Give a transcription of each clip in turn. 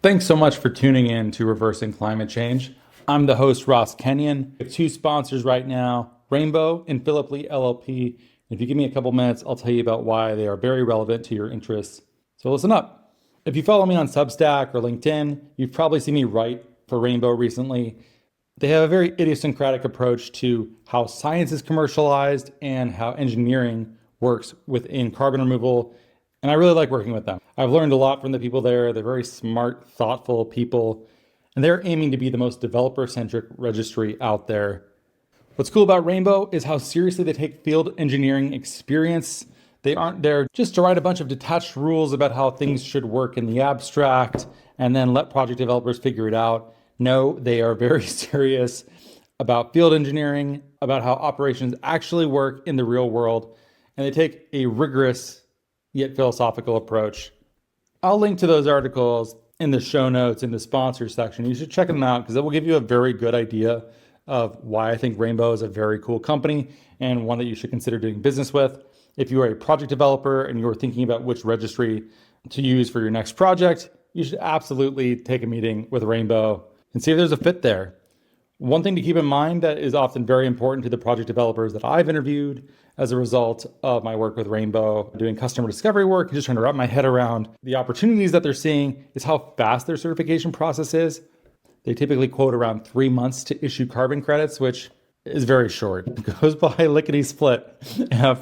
Thanks so much for tuning in to Reversing Climate Change. I'm the host, Ross Kenyon. We have two sponsors right now, Rainbow and Philip Lee LLP. If you give me a couple minutes, I'll tell you about why they are very relevant to your interests. So listen up. If you follow me on Substack or LinkedIn, you've probably seen me write for Rainbow recently. They have a very idiosyncratic approach to how science is commercialized and how engineering works within carbon removal. And I really like working with them. I've learned a lot from the people there. They're very smart, thoughtful people, and they're aiming to be the most developer-centric registry out there. What's cool about Rainbow is how seriously they take field engineering experience. They aren't there just to write a bunch of detached rules about how things should work in the abstract and then let project developers figure it out. No, they are very serious about field engineering, about how operations actually work in the real world, and they take a rigorous yet philosophical approach. I'll link to those articles in the show notes in the sponsors section. You should check them out because it will give you a very good idea of why I think Rainbow is a very cool company and one that you should consider doing business with. If you are a project developer and you're thinking about which registry to use for your next project, you should absolutely take a meeting with Rainbow and see if there's a fit there. One thing to keep in mind that is often very important to the project developers that I've interviewed as a result of my work with Rainbow, doing customer discovery work, and just trying to wrap my head around the opportunities that they're seeing is how fast their certification process is. They typically quote around 3 months to issue carbon credits, which is very short. It goes by lickety-split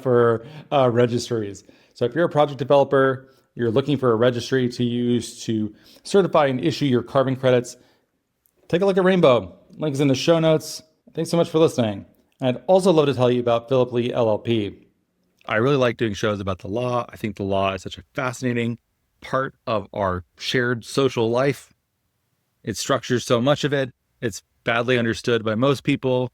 for registries. So if you're a project developer, you're looking for a registry to use to certify and issue your carbon credits, take a look at Rainbow. Link is in the show notes. Thanks so much for listening. And I'd also love to tell you about Philip Lee LLP. I really like doing shows about the law. I think the law is such a fascinating part of our shared social life. It structures so much of it. It's badly understood by most people.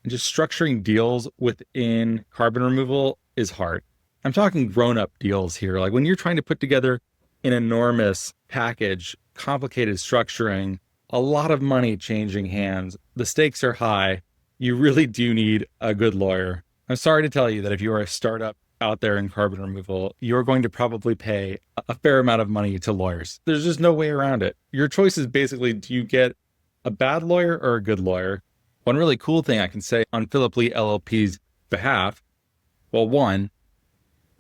And just structuring deals within carbon removal is hard. I'm talking grown-up deals here. Like when you're trying to put together an enormous package, complicated structuring, a lot of money changing hands, the stakes are high. You really do need a good lawyer. I'm sorry to tell you that if you are a startup out there in carbon removal, you're going to probably pay a fair amount of money to lawyers. There's just no way around it. Your choice is basically, do you get a bad lawyer or a good lawyer? One really cool thing I can say on Philip Lee LLP's behalf, well, one,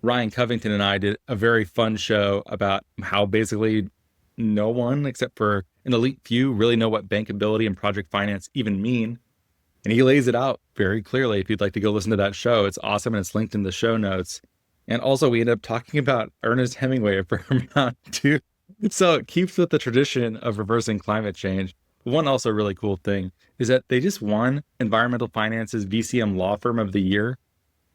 Ryan Covington and I did a very fun show about how basically no one except for an elite few really know what bankability and project finance even mean. And he lays it out very clearly. If you'd like to go listen to that show, it's awesome and it's linked in the show notes. And also we end up talking about Ernest Hemingway a fair amount too. So it keeps with the tradition of reversing climate change. One also really cool thing is that they just won Environmental Finance's VCM Law Firm of the Year.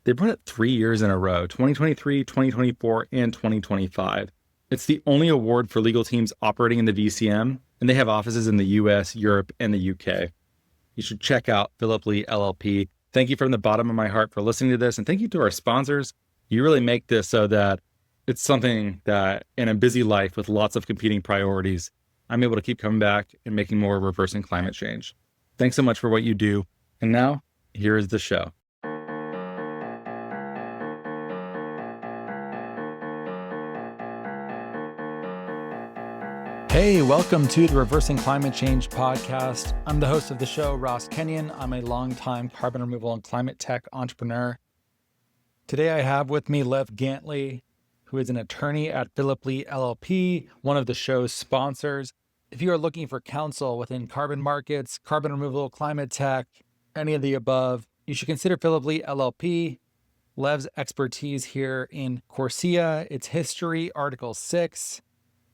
They've won it 3 years in a row, 2023, 2024, and 2025. It's the only award for legal teams operating in the VCM, and they have offices in the US, Europe, and the UK. You should check out Philip Lee LLP. Thank you from the bottom of my heart for listening to this, and thank you to our sponsors. You really make this so that it's something that in a busy life with lots of competing priorities, I'm able to keep coming back and making more reversing climate change. Thanks so much for what you do. And now, here is the show. Hey, welcome to the Reversing Climate Change podcast. I'm the host of the show, Ross Kenyon. I'm a longtime carbon removal and climate tech entrepreneur. Today I have with me Lev Gantly, who is an attorney at Philip Lee LLP, one of the show's sponsors. If you are looking for counsel within carbon markets, carbon removal, climate tech, any of the above, you should consider Philip Lee LLP. Lev's expertise here in CORSIA, its history, Article 6,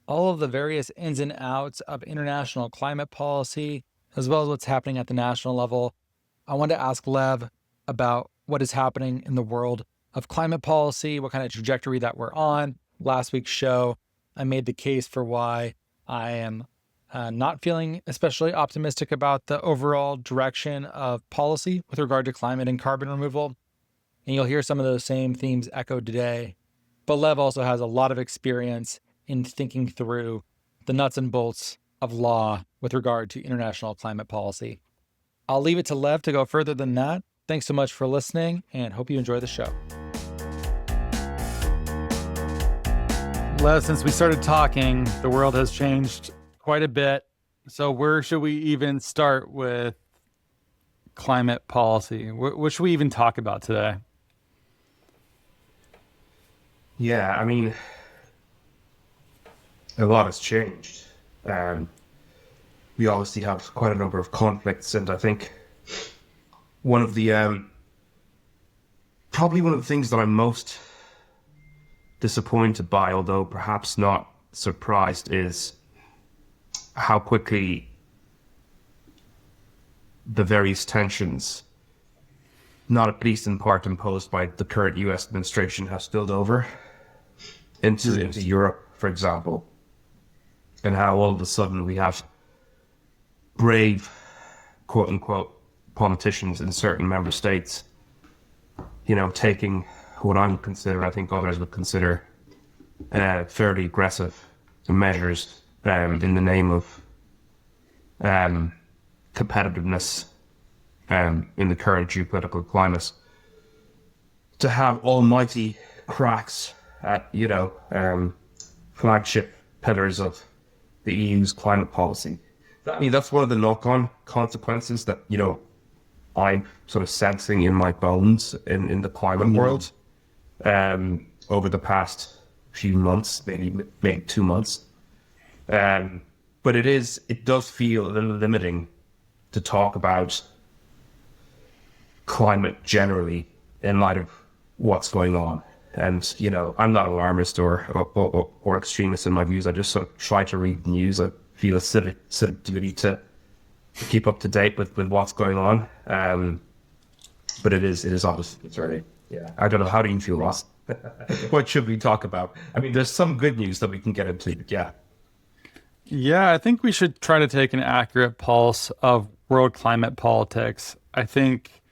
all of the various ins and outs of international climate policy, as well as what's happening at the national level. I want to ask Lev about what is happening in the world of climate policy, what kind of trajectory that we're on. Last week's show, I made the case for why I am not feeling especially optimistic about the overall direction of policy with regard to climate and carbon removal. And you'll hear some of those same themes echoed today. But Lev also has a lot of experience in thinking through the nuts and bolts of law with regard to international climate policy. I'll leave it to Lev to go further than that. Thanks so much for listening and hope you enjoy the show. Lev, since we started talking, the world has changed quite a bit. So where should we even start with climate policy? What should we even talk about today? Yeah, I mean, a lot has changed. Um, we obviously have quite a number of conflicts, and I think one of the probably one of the things that I'm most disappointed by, although perhaps not surprised, is how quickly the various tensions, not at least in part imposed by the current US administration, have spilled over into Europe, for example, and how all of a sudden we have brave, quote unquote, politicians in certain member states, taking what I think others would consider fairly aggressive measures in the name of competitiveness in the current geopolitical climate. To have almighty cracks at, flagship pillars of the EU's climate policy. I mean, that's one of the knock-on consequences that, I'm sort of sensing in my bones in the climate world over the past few months, maybe 2 months. But it does feel a little limiting to talk about climate generally in light of what's going on. And, I'm not alarmist or extremist in my views. I just sort of try to read the news. I feel a civic duty to keep up to date with what's going on. But it is obviously concerning. Yeah. I don't know. How do you feel, Ross? What should we talk about? I mean, there's some good news that we can get into. Yeah. Yeah, I think we should try to take an accurate pulse of world climate politics. I think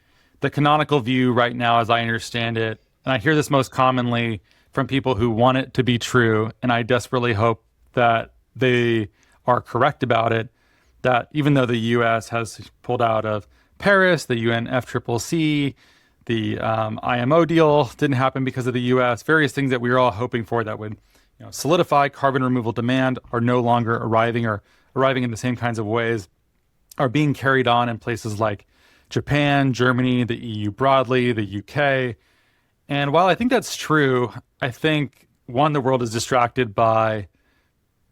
the canonical view right now, as I understand it, and I hear this most commonly from people who want it to be true, and I desperately hope that they are correct about it, that even though the U.S. has pulled out of Paris, the UNFCCC, the IMO deal didn't happen because of the U.S., various things that we were all hoping for that would solidify carbon removal demand are no longer arriving, or arriving in the same kinds of ways, are being carried on in places like Japan, Germany, the EU broadly, the UK. And while I think that's true, I think, one, the world is distracted by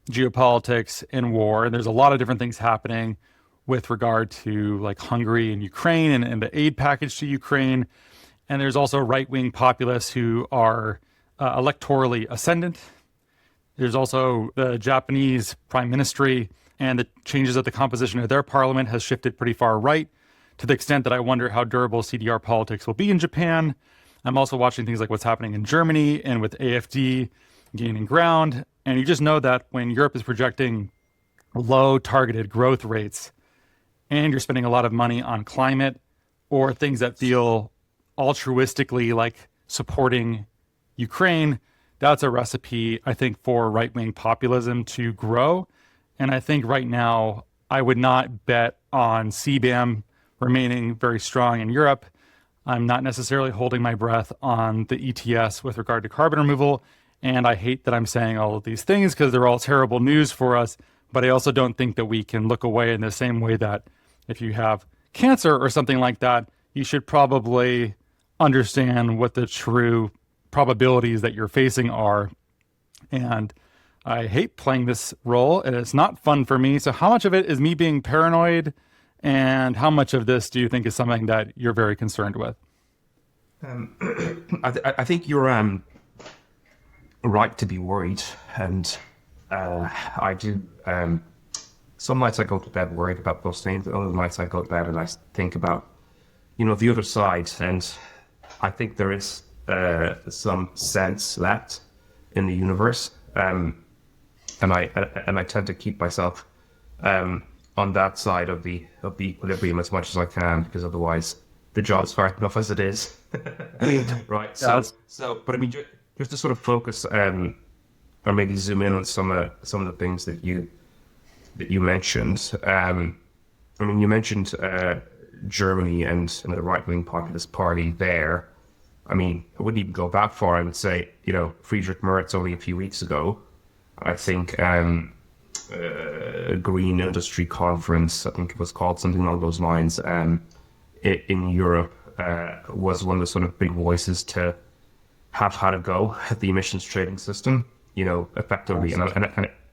geopolitics and war, and there's a lot of different things happening with regard to like Hungary and Ukraine and the aid package to Ukraine. And there's also right-wing populists who are electorally ascendant. There's also the Japanese prime ministry, and the changes of the composition of their parliament has shifted pretty far right, to the extent that I wonder how durable CDR politics will be in Japan. I'm also watching things like what's happening in Germany and with AFD gaining ground. And you just know that when Europe is projecting low targeted growth rates, and you're spending a lot of money on climate or things that feel altruistically like supporting Ukraine, that's a recipe, I think, for right-wing populism to grow. And I think right now, I would not bet on CBAM remaining very strong in Europe. I'm not necessarily holding my breath on the ETS with regard to carbon removal. And I hate that I'm saying all of these things because they're all terrible news for us. But I also don't think that we can look away in the same way that if you have cancer or something like that, you should probably understand what the true probabilities that you're facing are. And I hate playing this role, and it's not fun for me. So how much of it is me being paranoid, and how much of this do you think is something that you're very concerned with? I think you're right to be worried, and I do. Some nights I go to bed worried about those things. Other nights I go to bed and I think about, the other side. And I think there is some sense left in the universe, and I tend to keep myself on that side of the equilibrium as much as I can, because otherwise the job's hard enough as it is. Right. But I mean, just to sort of focus or maybe zoom in on some of the things that you mentioned. I mean, you mentioned Germany and the right-wing populist party there. I mean, I wouldn't even go that far. I would say, Friedrich Merz only a few weeks ago, I think, green industry conference, I think it was called, something along those lines, in Europe, was one of the sort of big voices to have had a go at the emissions trading system, effectively.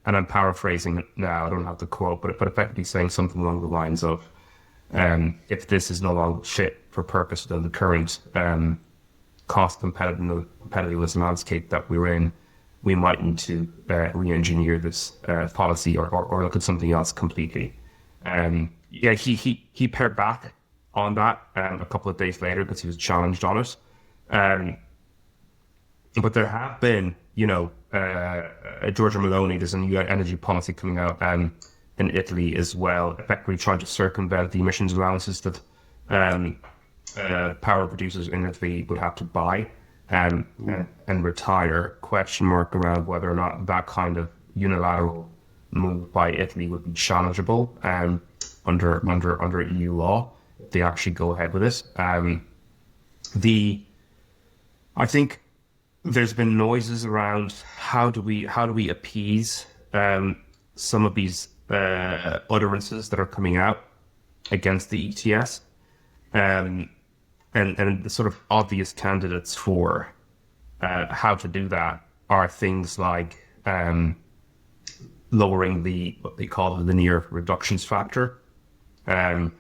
And I'm paraphrasing it now, I don't have the quote, but effectively saying something along the lines of, if this is no longer fit for purpose within the current cost competitiveness landscape that we're in, we might need to re-engineer this policy or look at something else completely. He pared back on that a couple of days later because he was challenged on it. But there have been, Giorgia Meloni, there's a new energy policy coming out in Italy as well, effectively trying to circumvent the emissions allowances that power producers in Italy would have to buy and retire. Question mark around whether or not that kind of unilateral move by Italy would be challengeable under EU law if they actually go ahead with it. I think there's been noises around how do we appease some of these utterances that are coming out against the ETS, and the sort of obvious candidates for how to do that are things like lowering what they call the linear reductions factor, and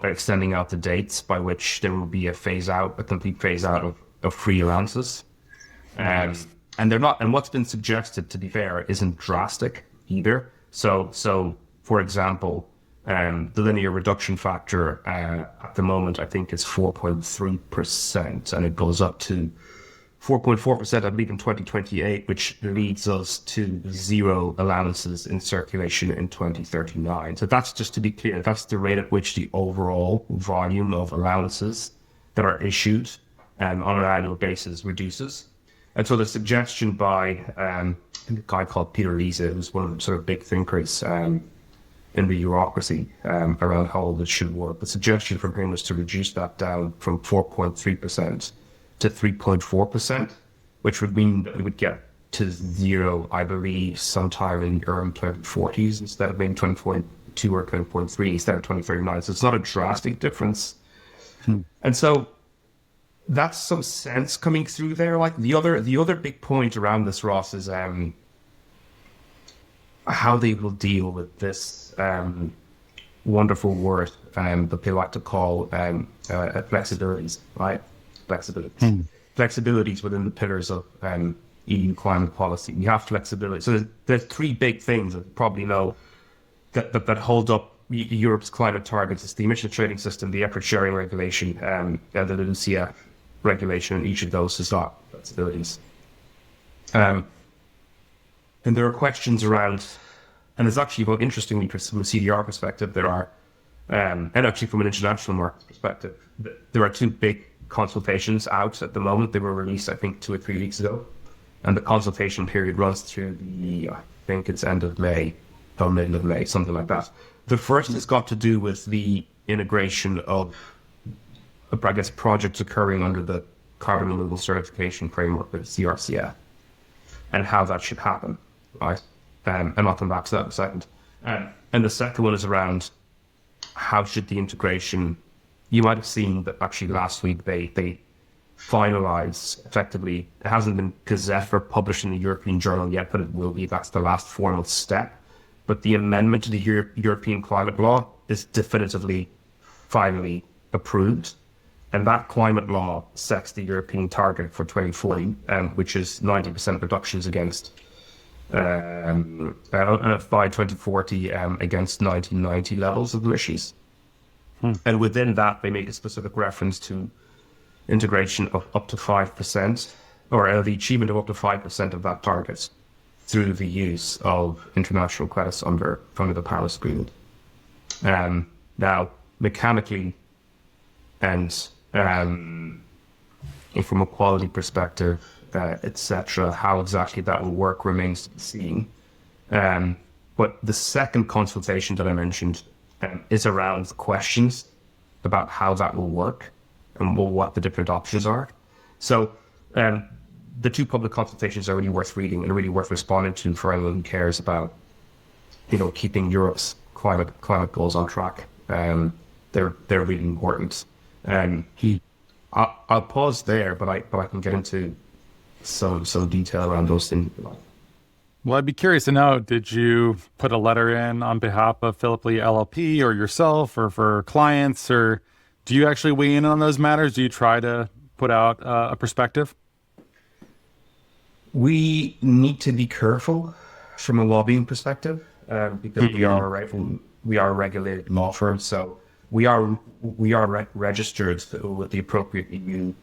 extending out the dates by which there will be a complete phase out of free allowances. And they're not, and what's been suggested, to be fair, isn't drastic either. So for example, the linear reduction factor at the moment, I think, is 4.3%, and it goes up to 4.4%, I believe, in 2028, which leads us to zero allowances in circulation in 2039. So that's, just to be clear, that's the rate at which the overall volume of allowances that are issued on an annual basis reduces. And so the suggestion by a guy called Peter Lise, who's one of the sort of big thinkers in the bureaucracy around how all this should work, the suggestion from him was to reduce that down from 4.3% to 3.4%, which would mean that we would get to zero, I believe, sometime in the early 2040s instead of being 20.2 or 20.3 instead of 2039. So it's not a drastic difference. And so that's some sense coming through there. Like the other big point around this, Ross, is how they will deal with this wonderful word that they like to call flexibilities, right? Flexibilities within the pillars of EU climate policy. We have flexibility. So there's three big things that you probably know that hold up Europe's climate targets. It's the emission trading system, the effort sharing regulation, and the LULUCF regulation. Each of those has got flexibilities. And there are questions around, and it's actually, well, interestingly, from a CDR perspective, there are, and actually from an international market perspective, there are two big consultations out at the moment. They were released, I think, 2 or 3 weeks ago. And the consultation period runs through I think it's end of May, or middle of May, something like that. The first has got to do with the integration of, I guess, projects occurring under the carbon removal certification framework with CORSIA and how that should happen, right? And I'll come back to that in a second. And the second one is around how should the integration, you might have seen that actually last week they finalized effectively, it hasn't been gazetted or published in the European Journal yet, but it will be. That's the last formal step. But the amendment to the European climate law is definitively finally approved. And that climate law sets the European target for 2040, which is 90% reductions against, by 2040, against 1990 levels of emissions. And within that, they make a specific reference to integration of up to 5%, or the achievement of up to 5% of that target through the use of international credits under the Paris Agreement. Now, mechanically and from a quality perspective, etc., how exactly that will work remains to be seen. But the second consultation that I mentioned is around questions about how that will work and what the different options are. So the two public consultations are really worth reading and really worth responding to for anyone who cares about keeping Europe's climate goals on track. They're really important. I'll pause there, but I can get into some detail around those things. Well, I'd be curious to know, did you put a letter in on behalf of Philip Lee LLP or yourself or for clients, or do you actually weigh in on those matters? Do you try to put out a perspective? We need to be careful from a lobbying perspective because we are a regulated law firm, so we are registered with the appropriate EU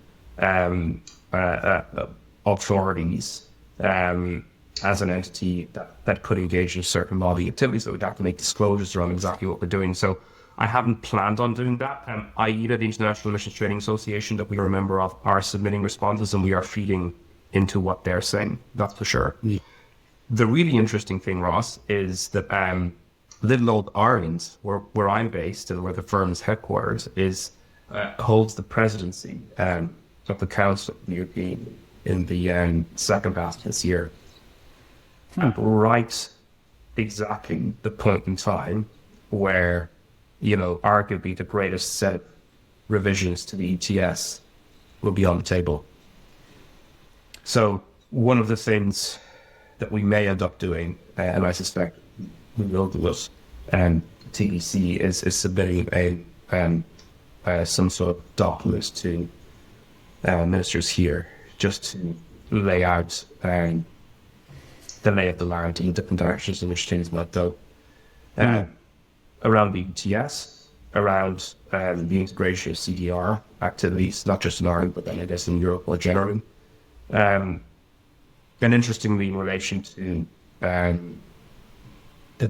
authorities as an entity that could engage in certain lobbying activities. So we'd have to make disclosures around exactly what we're doing. So I haven't planned on doing that. IATA, the International Emissions Trading Association, that we are a member of, are submitting responses, and we are feeding into what they're saying. That's for sure. Yeah. The really interesting thing, Ross, is that little old Ireland, where I'm based and where the firm's headquarters is, holds the presidency of the Council of the European in the second half of this year. Right, exactly the point in time where, arguably the greatest set of revisions to the ETS will be on the table. So one of the things that we may end up doing, and I suspect we will do it, TEC is submitting some sort of document to ministers here just to lay out the lay of the land in different directions in which things might go. Around the ETS, around the integration of CDR activities, not just in Ireland, but then I guess in Europe more generally. And interestingly, in relation to the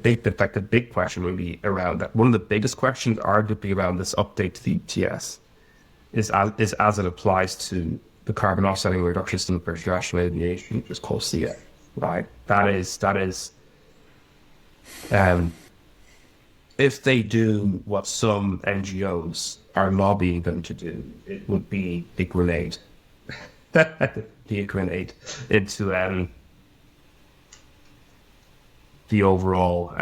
big question would be around that. One of the biggest questions, arguably, around this update to the ETS is as it applies to the carbon offsetting reduction system for international aviation, which is CORSIA, right? That is, if they do what some NGOs are lobbying them to do, it would be a grenade. Be a grenade into the overall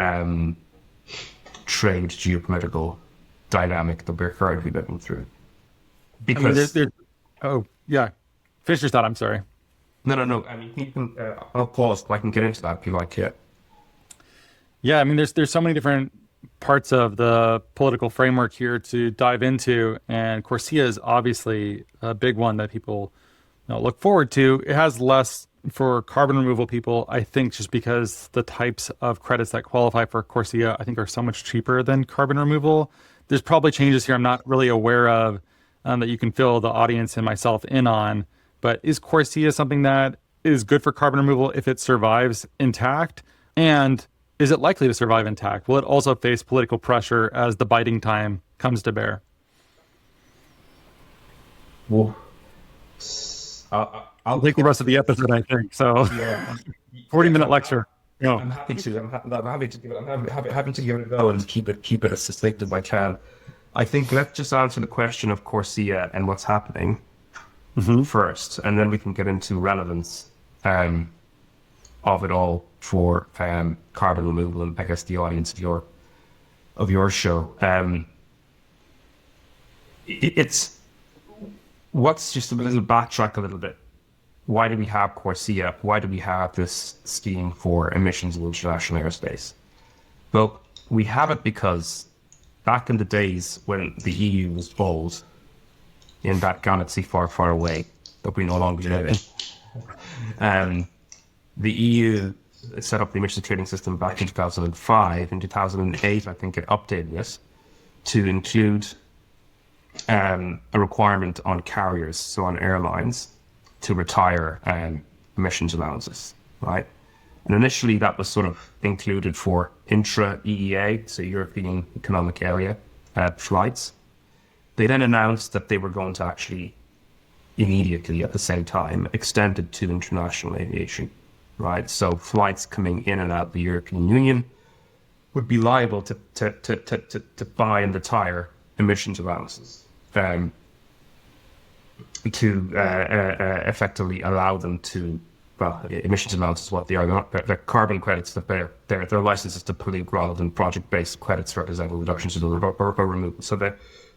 trade geopolitical dynamic that we're currently living through. Because oh yeah, finish your thought. I'm sorry. No. I mean, you can. I'll pause. I can get into that if you like. Yeah, I mean, there's so many different parts of the political framework here to dive into, and CORSIA is obviously a big one that people look forward to. It has less for carbon removal people, I think, just because the types of credits that qualify for CORSIA, I think, are so much cheaper than carbon removal. There's probably changes here I'm not really aware of that you can fill the audience and myself in on. But is CORSIA something that is good for carbon removal if it survives intact? And is it likely to survive intact? Will it also face political pressure as the biting time comes to bear? Well, I'll take the rest of the episode, I think. So, yeah. 40-minute lecture. No, I'm happy to. I'm happy to give it. I'm happy to give it a go and keep it as succinct as I can. I think let's just answer the question of CORSIA and what's happening first, and then we can get into relevance of it all for carbon removal and I guess the audience of your show. It's what's just a little backtrack a little bit. Why do we have CORSIA? Why do we have this scheme for emissions in international airspace? Well, we have it because back in the days when the EU was bold in that galaxy far, far away that we no longer live in, the EU set up the emissions trading system back in 2005. In 2008, I think it updated this to include a requirement on carriers, so on airlines, to retire emissions allowances, right? And initially that was sort of included for intra-EEA, so European Economic Area flights. They then announced that they were going to actually immediately at the same time extend it to international aviation, right? So flights coming in and out of the European Union would be liable to buy and retire emissions allowances to effectively allow them to emissions amounts is what they are. They're carbon credits that they're licenses to pollute rather than project-based credits representing reductions in or removal. So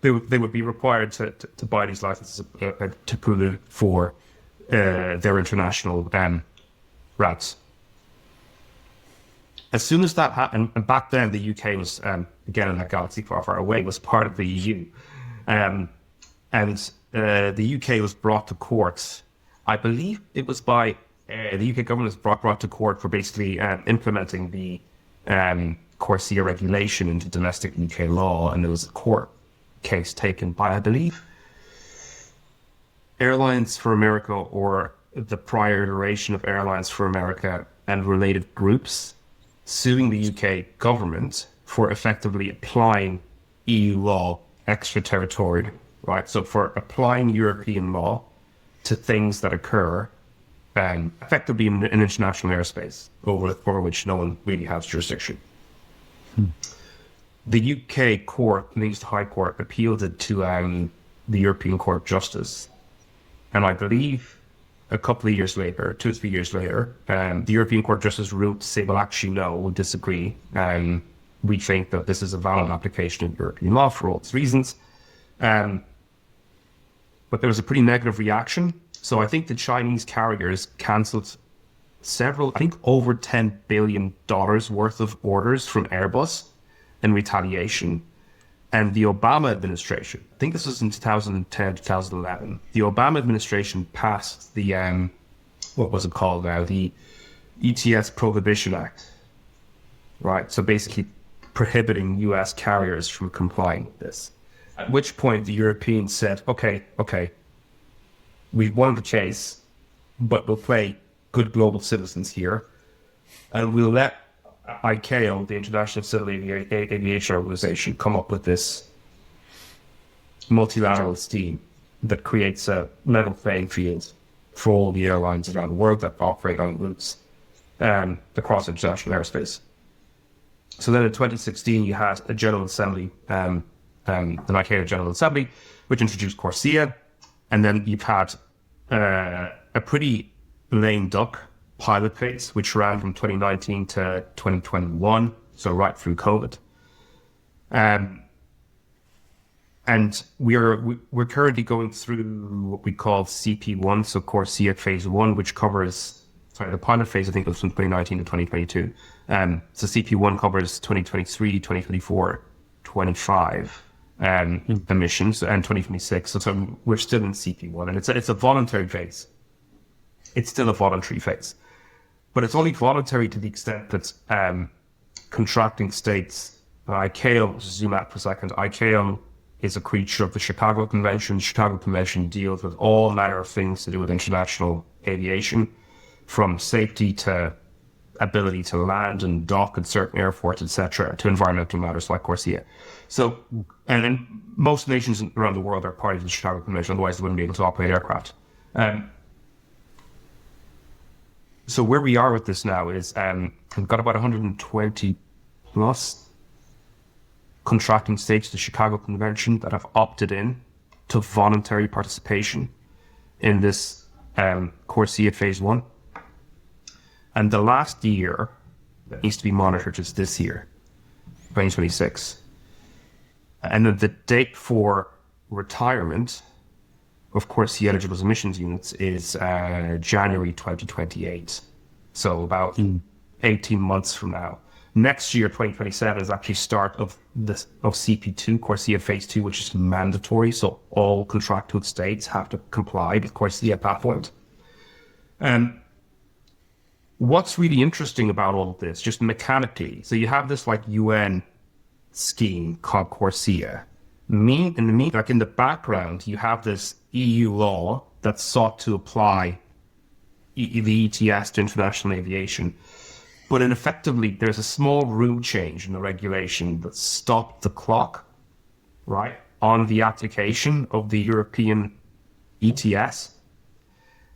they would be required to buy these licenses to pollute for their international routes. As soon as that happened, and back then the UK was, again in that galaxy far, far away, was part of the EU. And the UK was brought to court. I believe it was by the UK government was brought to court for basically implementing the CORSIA regulation into domestic UK law, and there was a court case taken by, I believe, Airlines for America or the prior iteration of Airlines for America and related groups, suing the UK government for effectively applying EU law extraterritorially, right? So for applying European law to things that occur effectively in international airspace over which no one really has jurisdiction. The UK court, the High Court, appealed it to the European Court of Justice. And I believe a couple of years later, 2 or 3 years later, the European Court of Justice ruled to say, well, actually, no, we disagree. We think that this is a valid application of European law for all these reasons. But there was a pretty negative reaction. So I think the Chinese carriers cancelled several, I think over $10 billion worth of orders from Airbus in retaliation. And the Obama administration, I think this was in 2010, 2011, the Obama administration passed the, what was it called now? The ETS Prohibition Act, right? So basically prohibiting US carriers from complying with this. At which point the Europeans said, okay, we've won the case, but we'll play good global citizens here, and we'll let ICAO, the International Civil Aviation Organization, come up with this multilateral scheme that creates a level playing field for all the airlines around the world that operate on routes across international airspace. So then in 2016, you had a General Assembly, the ICAO General Assembly, which introduced CORSIA, and then you've had a pretty lame duck pilot phase, which ran from 2019 to 2021, so right through COVID. And we're currently going through what we call CP1, so CORSIA Phase 1, which covers, the pilot phase I think was from 2019 to 2022. So CP1 covers 2023, 2024, 25 emissions, and 2026. So we're still in CP1, and it's a voluntary phase. It's still a voluntary phase. But it's only voluntary to the extent that contracting states, ICAO, zoom out for a second, ICAO is a creature of the Chicago Convention. The Chicago Convention deals with all manner of things to do with international aviation, from safety to ability to land and dock at certain airports, etc., to environmental matters like CORSIA. So, and then most nations around the world are parties to the Chicago Convention, otherwise they wouldn't be able to operate aircraft. So where we are with this now is we've got about 120 plus contracting states to the Chicago Convention that have opted in to voluntary participation in this CORSIA Phase 1. And the last year that needs to be monitored is this year, 2026. And then the date for retirement of CORSIA eligible emissions units is January 2028. So about 18 months from now. Next year, 2027, is actually start of CP2, CORSIA Phase 2, which is mandatory. So all contractual states have to comply with CORSIA at that point. What's really interesting about all of this, just mechanically, so you have this like UN scheme called CORSIA. In the background, you have this EU law that sought to apply the ETS to international aviation. But effectively, there's a small rule change in the regulation that stopped the clock, right, on the application of the European ETS.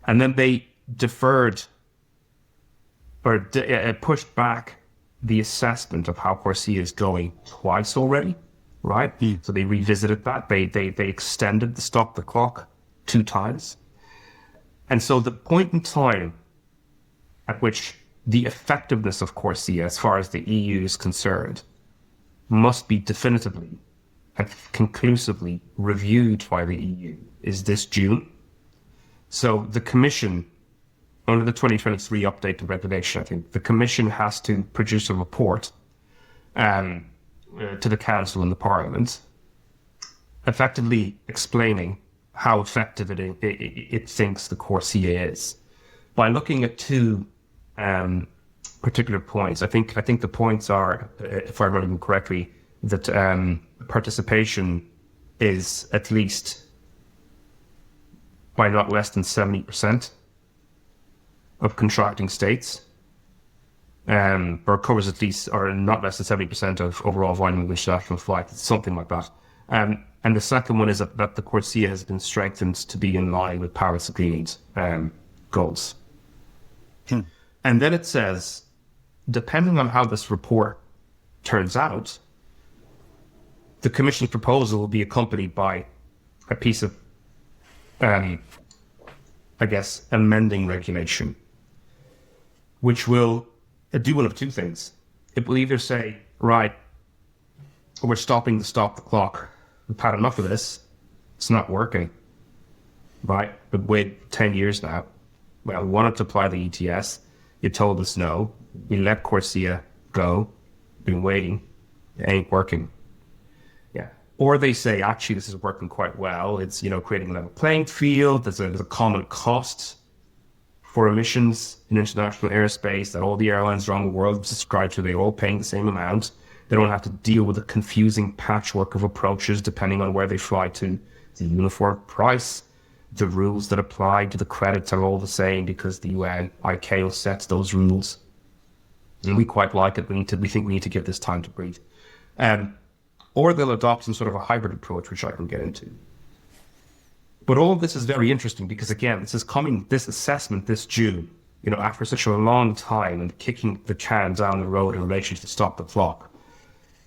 And then they deferred or pushed back the assessment of how CORSIA is going twice already, right? So they revisited that. They extended the stop the clock 2 times. And so the point in time at which the effectiveness of CORSIA, as far as the EU is concerned, must be definitively and conclusively reviewed by the EU, is this June. So the Commission, under the 2023 update to regulation, I think the Commission has to produce a report to the Council and the Parliament, effectively explaining how effective it thinks the CORSIA is. By looking at two particular points, I think the points are, if I remember them correctly, that participation is at least by not less than 70% of contracting states, or covers at least, or not less than 70% of overall volume of international flights, something like that. And the second one is that the CORSIA has been strengthened to be in line with Paris Agreement goals. And then it says, depending on how this report turns out, the Commission's proposal will be accompanied by a piece of, amending regulation, which will do one of two things. It will either say, right, we're stopping to stop the clock. We've had enough of this. It's not working. Right? We've waited 10 years now. Well, we wanted to apply the ETS. You told us no. We let CORSIA go. Been waiting. It ain't working. Yeah. Or they say, actually, this is working quite well. It's, creating a level playing field. There's a common cost for emissions in international airspace that all the airlines around the world subscribe to. They're all paying the same amount. They don't have to deal with a confusing patchwork of approaches depending on where they fly to. The uniform price, the rules that apply to the credits are all the same because the UN ICAO sets those rules. And we quite like it. We think we need to give this time to breathe. Or they'll adopt some sort of a hybrid approach, which I can get into. But all of this is very interesting because, again, this assessment this June, after such a long time and kicking the can down the road in relation to stop the clock,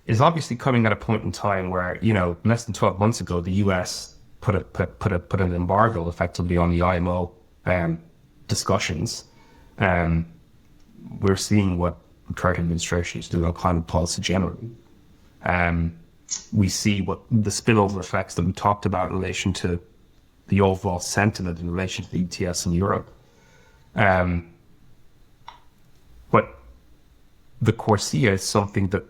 is obviously coming at a point in time where, less than 12 months ago, the US put an embargo effectively on the IMO discussions. We're seeing what the current administration is doing on climate policy generally. We see what the spillover effects that we talked about in relation to the overall sentiment in relation to the ETS in Europe. But the CORSIA is something that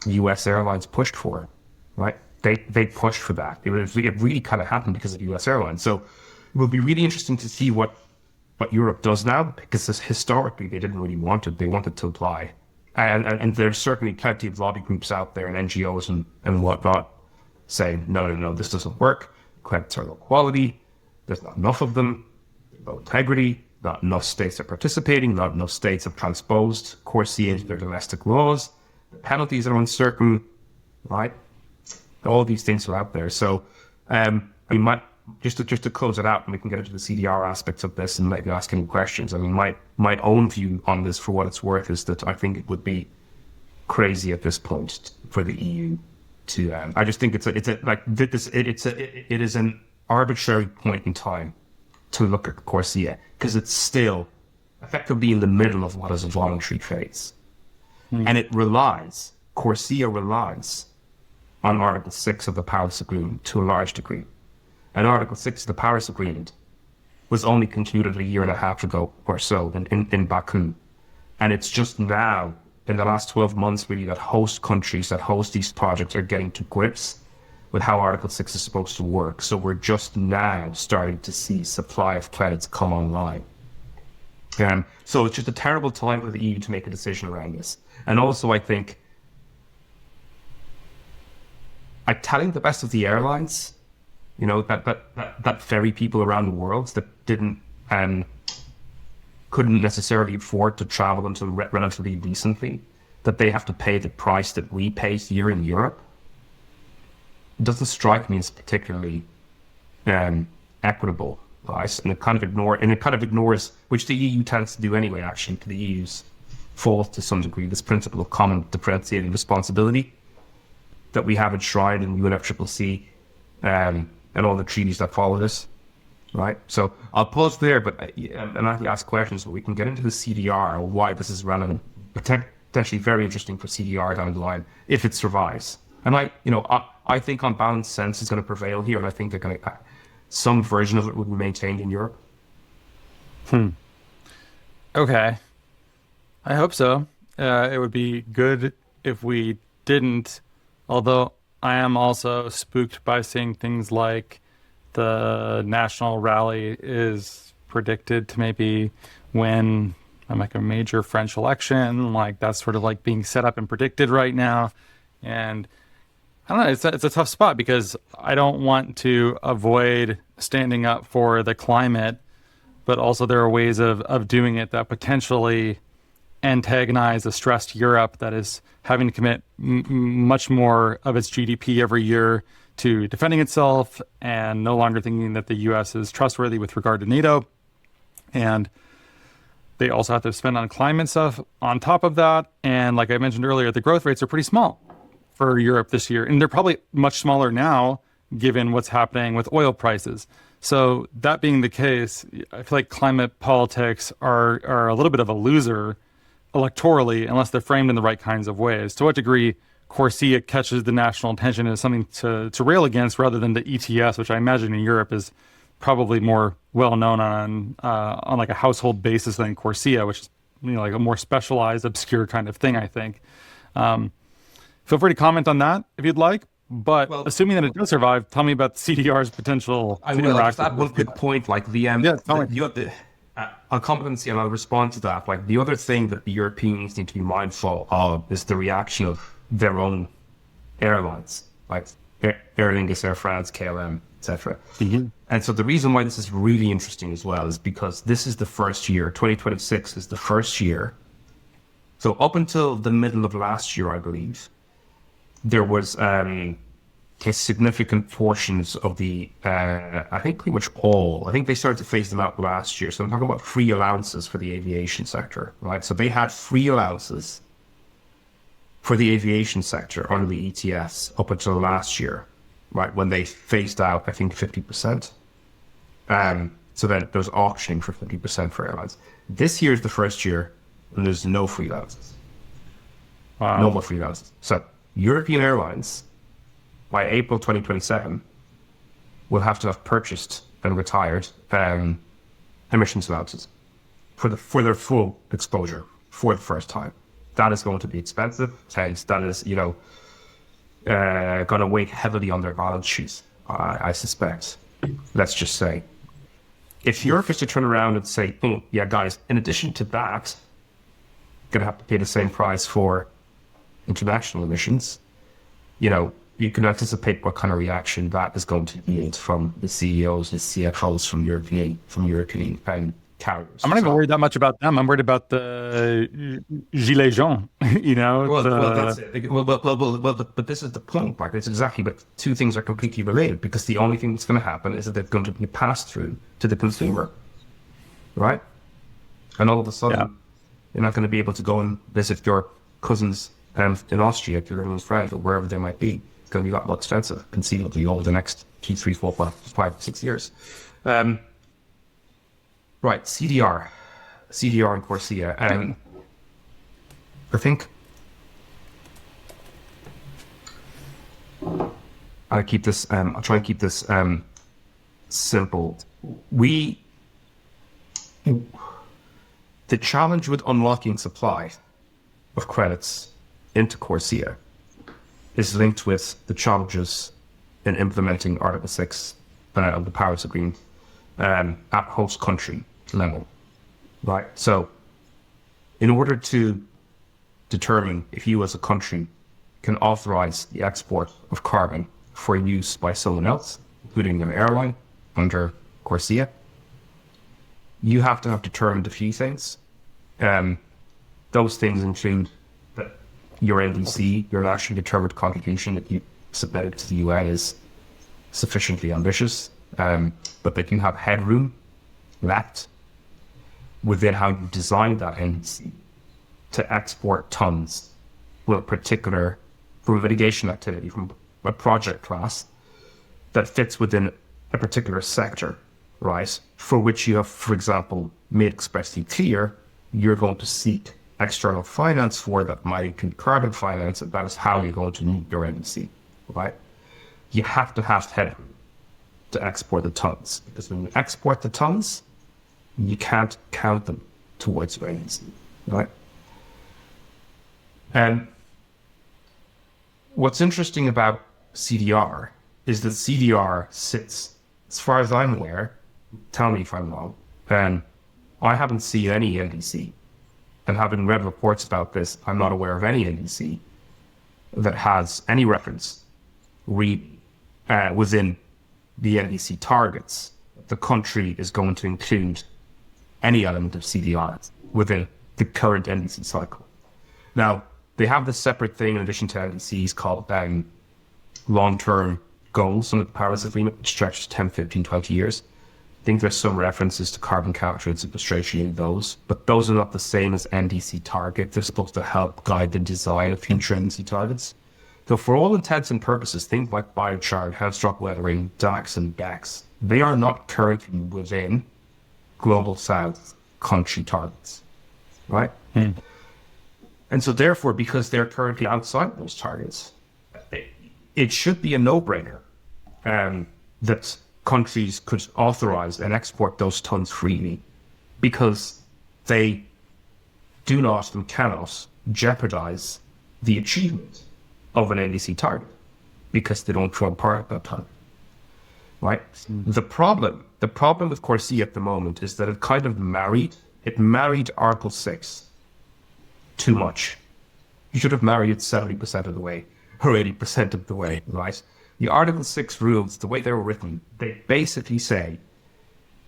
US airlines pushed for, right? They pushed for that. It really kind of happened because of US airlines. So it will be really interesting to see what Europe does now, because historically they didn't really want it. They wanted to apply. And there's certainly plenty of lobby groups out there and NGOs and whatnot saying, no, this doesn't work. Credits are low quality. There's not enough of them. Low integrity. Not enough states are participating. Not enough states have transposed CORSIA into their domestic laws. The penalties are uncertain, right? All these things are out there. So, we might just to close it out, and we can get into the CDR aspects of this and let you ask any questions. I mean, my own view on this, for what it's worth, is that I think it would be crazy at this point for the EU to. I just think it is an arbitrary point in time to look at CORSIA, because it's still effectively in the middle of what is a voluntary phase. And CORSIA relies on Article 6 of the Paris Agreement to a large degree. And Article 6 of the Paris Agreement was only concluded a year and a half ago or so in Baku. And it's just now, in the last 12 months, really, that host countries that host these projects are getting to grips with how Article 6 is supposed to work. So we're just now starting to see supply of credits come online. So it's just a terrible time for the EU to make a decision around this. And also, I think, telling the best of the airlines, that ferry people around the world that couldn't necessarily afford to travel until relatively recently, that they have to pay the price that we pay here in Europe, it doesn't strike me as particularly equitable, right? And it kind of ignores, which the EU tends to do anyway, actually, to the EU's fault to some degree, this principle of common differentiating responsibility that we have enshrined in UNFCCC and all the treaties that follow this. right? So I'll pause there, but I'm not to ask questions, but we can get into the CDR, why this is relevant, potentially very interesting for CDR down the line if it survives. And I think on balance sense is going to prevail here, and I think they're going to some version of it will be maintained in Europe. Okay. I hope so. It would be good if we didn't, although I am also spooked by seeing things like the national rally is predicted to maybe win like a major French election. Like that's sort of like being set up and predicted right now. And I don't know, it's a tough spot because I don't want to avoid standing up for the climate, but also there are ways of doing it that potentially antagonize a stressed Europe that is having to commit much more of its GDP every year to defending itself and no longer thinking that the US is trustworthy with regard to NATO. And they also have to spend on climate stuff on top of that. And like I mentioned earlier, the growth rates are pretty small for Europe this year. And they're probably much smaller now, given what's happening with oil prices. So that being the case, I feel like climate politics are a little bit of a loser electorally unless they're framed in the right kinds of ways. To what degree CORSIA catches the national attention as something to rail against rather than the ETS, which I imagine in Europe is probably more well known on like a household basis than CORSIA, which is like a more specialized, obscure kind of thing, I think. Feel free to comment on that if you'd like. But assuming that it does survive, tell me about the CDR's potential to interact. That one good point. Like on competency, and I'll respond to that. Like the other thing that the Europeans need to be mindful of is the reaction of their own airlines, like Air Lingus, Air France, KLM, etc. Mm-hmm. And so the reason why this is really interesting as well is because this is the first year. 2026 is the first year. So up until the middle of last year, I believe, there was significant portions of the, I think pretty much all, I think they started to phase them out last year. So I'm talking about free allowances for the aviation sector, right? So they had free allowances for the aviation sector under the ETS up until last year, right? When they phased out, I think 50%. So then there was auctioning for 50% for airlines. This year is the first year when there's no free allowances. Wow. No more free allowances. So European airlines, by April 2027, will have to have purchased and retired emissions allowances for their full exposure for the first time. That is going to be expensive. Hence, that is going to weigh heavily on their balance sheets, I suspect. Let's just say, if Europe is to turn around and say, yeah, guys, in addition to that, going to have to pay the same price for international emissions, you can anticipate what kind of reaction that is going to be from the CEOs, the CFOs from European carriers. I'm not even worried that much about them. I'm worried about the gilets jaunes, Well, that's it. But this is the point, Mark. It's exactly, but two things are completely related because the only thing that's going to happen is that they're going to be passed through to the consumer, right? And all of a sudden, you're not going to be able to go and visit your cousins in Austria, if you're in France, or wherever they might be. It's going to be a lot more expensive, conceivably, over the next 2, 3, 4, 5, 6 years. Right, CDR and CORSIA. I think I'll try and keep this simple. The challenge with unlocking supply of credits into CORSIA is linked with the challenges in implementing Article 6 of the Paris Agreement at host country level, right? So in order to determine if you as a country can authorize the export of carbon for use by someone else, including an airline under CORSIA, you have to have determined a few things. Those things include that your NDC, your nationally determined contribution that you submitted to the UN, is sufficiently ambitious, but that you have headroom left within how you design that NDC to export tons from a mitigation activity, from a project class that fits within a particular sector right, for which you have, for example, made expressly clear, you're going to seek external finance for that might include carbon finance, and that is how you're going to meet your NDC, right? You have to have headroom to export the tons, because when you export the tons, you can't count them towards your NDC, right? And what's interesting about CDR is that CDR sits, as far as I'm aware, tell me if I'm wrong, and I haven't seen any NDC, and having read reports about this, I'm not aware of any NDC that has any reference within the NDC targets. The country is going to include any element of CDR within the current NDC cycle. Now, they have this separate thing in addition to NDCs called long-term goals under the Paris Agreement, which stretches 10, 15, 20 years. I think there's some references to carbon capture and sequestration in those, but those are not the same as NDC target. They're supposed to help guide the design of future NDC targets. So for all intents and purposes, things like biochar, headstock weathering, DAX and DAX, they are not currently within Global South country targets, right? And so therefore, because they're currently outside those targets, it should be a no-brainer that countries could authorize and export those tons freely, because they do not and cannot jeopardize the achievement of an NDC target because they don't form part of that target, right? The problem with CORSIA at the moment is that it kind of married Article 6 too much. You should have married it 70% of the way or 80% of the way, right? The Article 6 rules, the way they were written, they basically say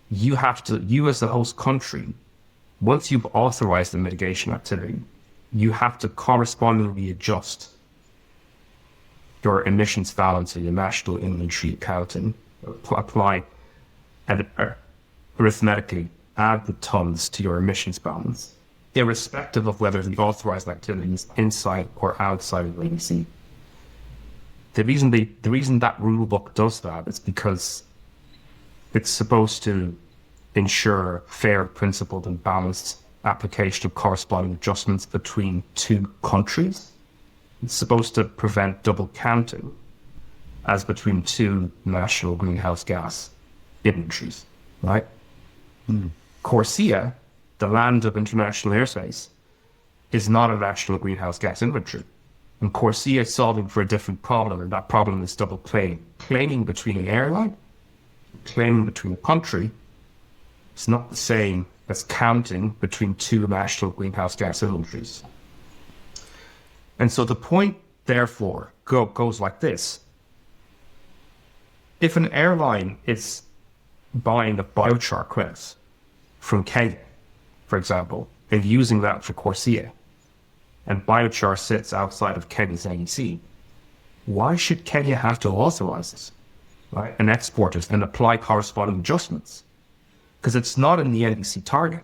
you as the host country, once you've authorized the mitigation activity, you have to correspondingly adjust your emissions balance in your national inventory accounting, apply and arithmetically add the tons to your emissions balance, irrespective of whether the authorized activity is inside or outside of the NDC. The reason that rule book does that is because it's supposed to ensure fair, principled, and balanced application of corresponding adjustments between two countries. It's supposed to prevent double counting as between two national greenhouse gas inventories, right? CORSIA, the land of international airspace, is not a national greenhouse gas inventory. And CORSIA is solving for a different problem, and that problem is double claim. Claiming between an airline, claiming between a country, is not the same as counting between two national greenhouse gas inventories. And so the point, therefore, goes like this. If an airline is buying the biochar credits from Kenya, for example, and using that for CORSIA, and biochar sits outside of Kenya's NEC, why should Kenya have to authorize this, right, and export it and apply corresponding adjustments? Because it's not in the NDC target,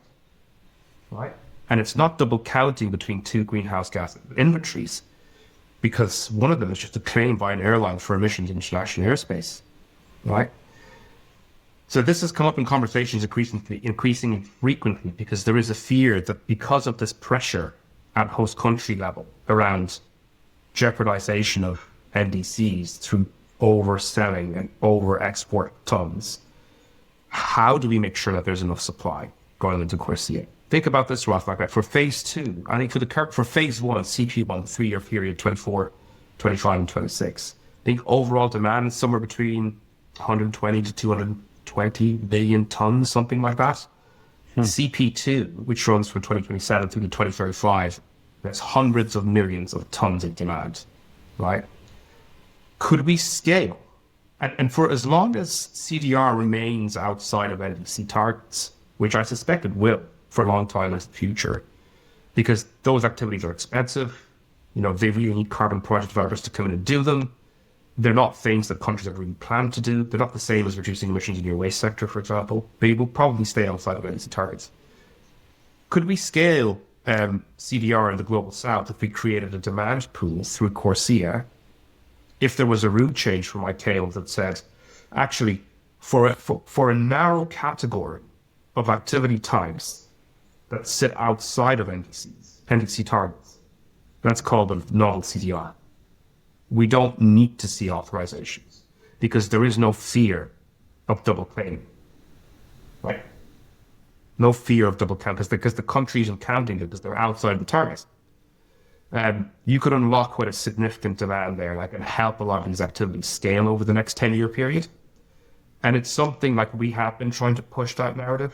right? And it's not double counting between two greenhouse gas inventories, because one of them is just a claim by an airline for emissions in international airspace, right? So this has come up in conversations increasingly frequently, because there is a fear that because of this pressure at host country level around jeopardization of NDCs through overselling and over-export tons, how do we make sure that there's enough supply going into CORSIA? Think about this, Ross, like that. For phase 2, I think for phase 1, CP1, 3-year period, 24, 25, and 26, I think overall demand is somewhere between 120 to 220 billion tons, something like that. CP2, which runs from 2027 through to 2035, there's hundreds of millions of tons of demand, right? Could we scale? And for as long as CDR remains outside of NDC targets, which I suspect it will for a long time in the future, because those activities are expensive, they really need carbon project developers to come in and do them. They're not things that countries have really planned to do. They're not the same as reducing emissions in your waste sector, for example. They will probably stay outside of NDC targets. Could we scale CDR in the Global South if we created a demand pool through CORSIA? If there was a rule change from ICAO that said, actually, for a narrow category of activity types that sit outside of NDC targets. That's called a novel CDR. We don't need to see authorizations because there is no fear of double claiming, right? No fear of double count because the countries are counting it because they're outside the target. You could unlock quite a significant demand there, like, and help a lot of these activities scale over the next 10-year period. And it's something like we have been trying to push that narrative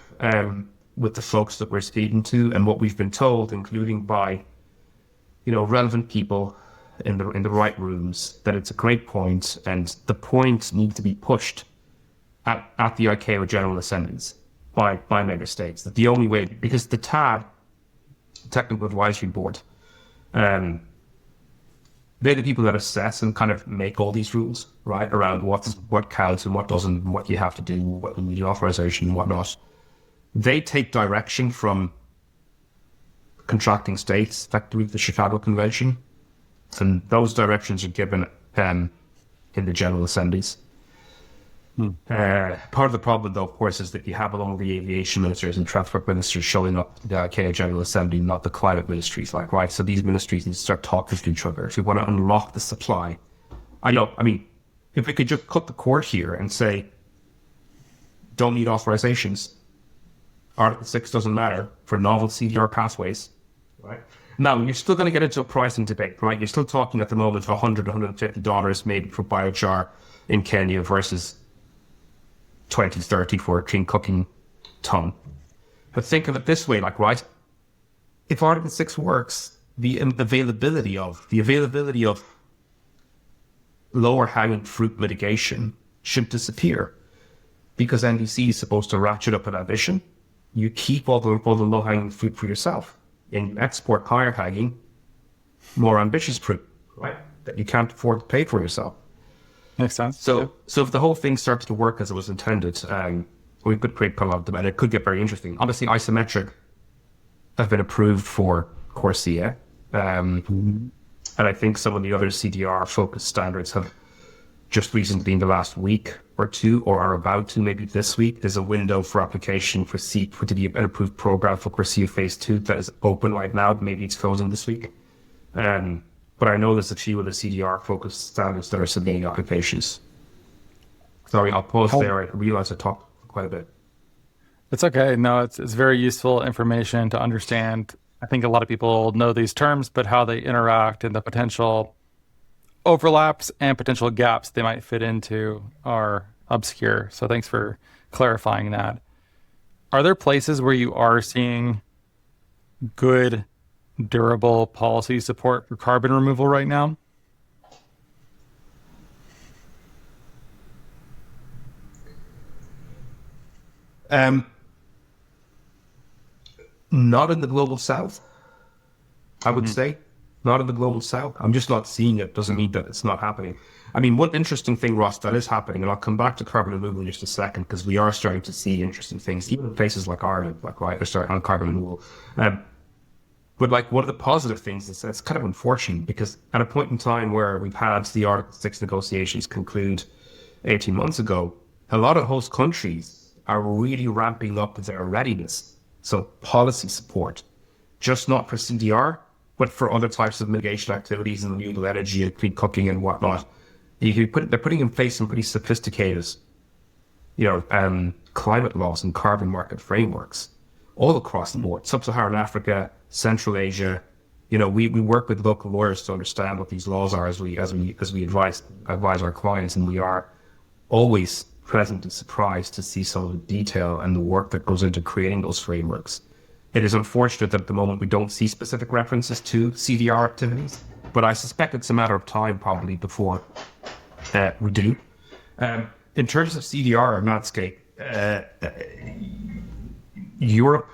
with the folks that we're speaking to, and what we've been told, including by, relevant people in the right rooms, that it's a great point, and the points need to be pushed at the ICAO General Assemblies by member states. That the only way, because the TAB, Technical Advisory Board, they're the people that assess and kind of make all these rules, right, around what counts and what doesn't, and what you have to do, what you need authorization and whatnot. They take direction from contracting states, effectively the Chicago Convention, and those directions are given in the General Assemblies. Part of the problem, though, of course, is that you have along the aviation ministers and transport ministers showing up at the ICAO General Assembly, not the climate ministries, right? So these ministries need to start talking to each other if we want to unlock the supply. If we could just cut the cord here and say, don't need authorizations, Article 6 doesn't matter for novel CDR pathways, right? Now, you're still going to get into a pricing debate, right? You're still talking at the moment of $100, $150 maybe for biochar in Kenya versus 20, 30 for a clean cooking ton. But think of it this way, right? If Article 6 works, the availability of lower hanging fruit mitigation should disappear, because NDC is supposed to ratchet up an ambition. You keep all the low hanging fruit for yourself, and you export higher hanging, more ambitious fruit, right? That you can't afford to pay for yourself. Makes sense. So if the whole thing starts to work as it was intended, we could create a lot of demand. It could get very interesting. Obviously, isometric have been approved for CORSIA, and I think some of the other CDR focused standards have just recently, in the last week or two, or are about to, maybe this week, there's a window for application for to be an approved program for CORSIA Phase 2 that is open right now. Maybe it's closing this week. But I know there's a few of the CDR-focused standards that are submitting applications. Sorry, I'll pause there. I realize I talked quite a bit. It's okay. No, it's very useful information to understand. I think a lot of people know these terms, but how they interact and the potential overlaps and potential gaps they might fit into are obscure. So thanks for clarifying that. Are there places where you are seeing good, durable policy support for carbon removal right now? Not in the global south, I would say. Not in the global south. I'm just not seeing it. Doesn't mean that it's not happening. I mean, one interesting thing, Ross, that is happening, and I'll come back to carbon removal in just a second, because we are starting to see interesting things, even in places like Ireland, they're starting on carbon removal. But one of the positive things is it's kind of unfortunate, because at a point in time where we've had the Article 6 negotiations conclude 18 months ago, a lot of host countries are really ramping up their readiness. So policy support, just not for CDR, but for other types of mitigation activities and renewable energy and clean cooking and whatnot. They're putting in place some pretty sophisticated, climate laws and carbon market frameworks all across the board. Sub-Saharan Africa, Central Asia. We work with local lawyers to understand what these laws are as we advise our clients, and we are always pleasantly surprised to see some of the detail and the work that goes into creating those frameworks. It is unfortunate that at the moment we don't see specific references to CDR activities, but I suspect it's a matter of time probably before we do. In terms of CDR landscape, Europe,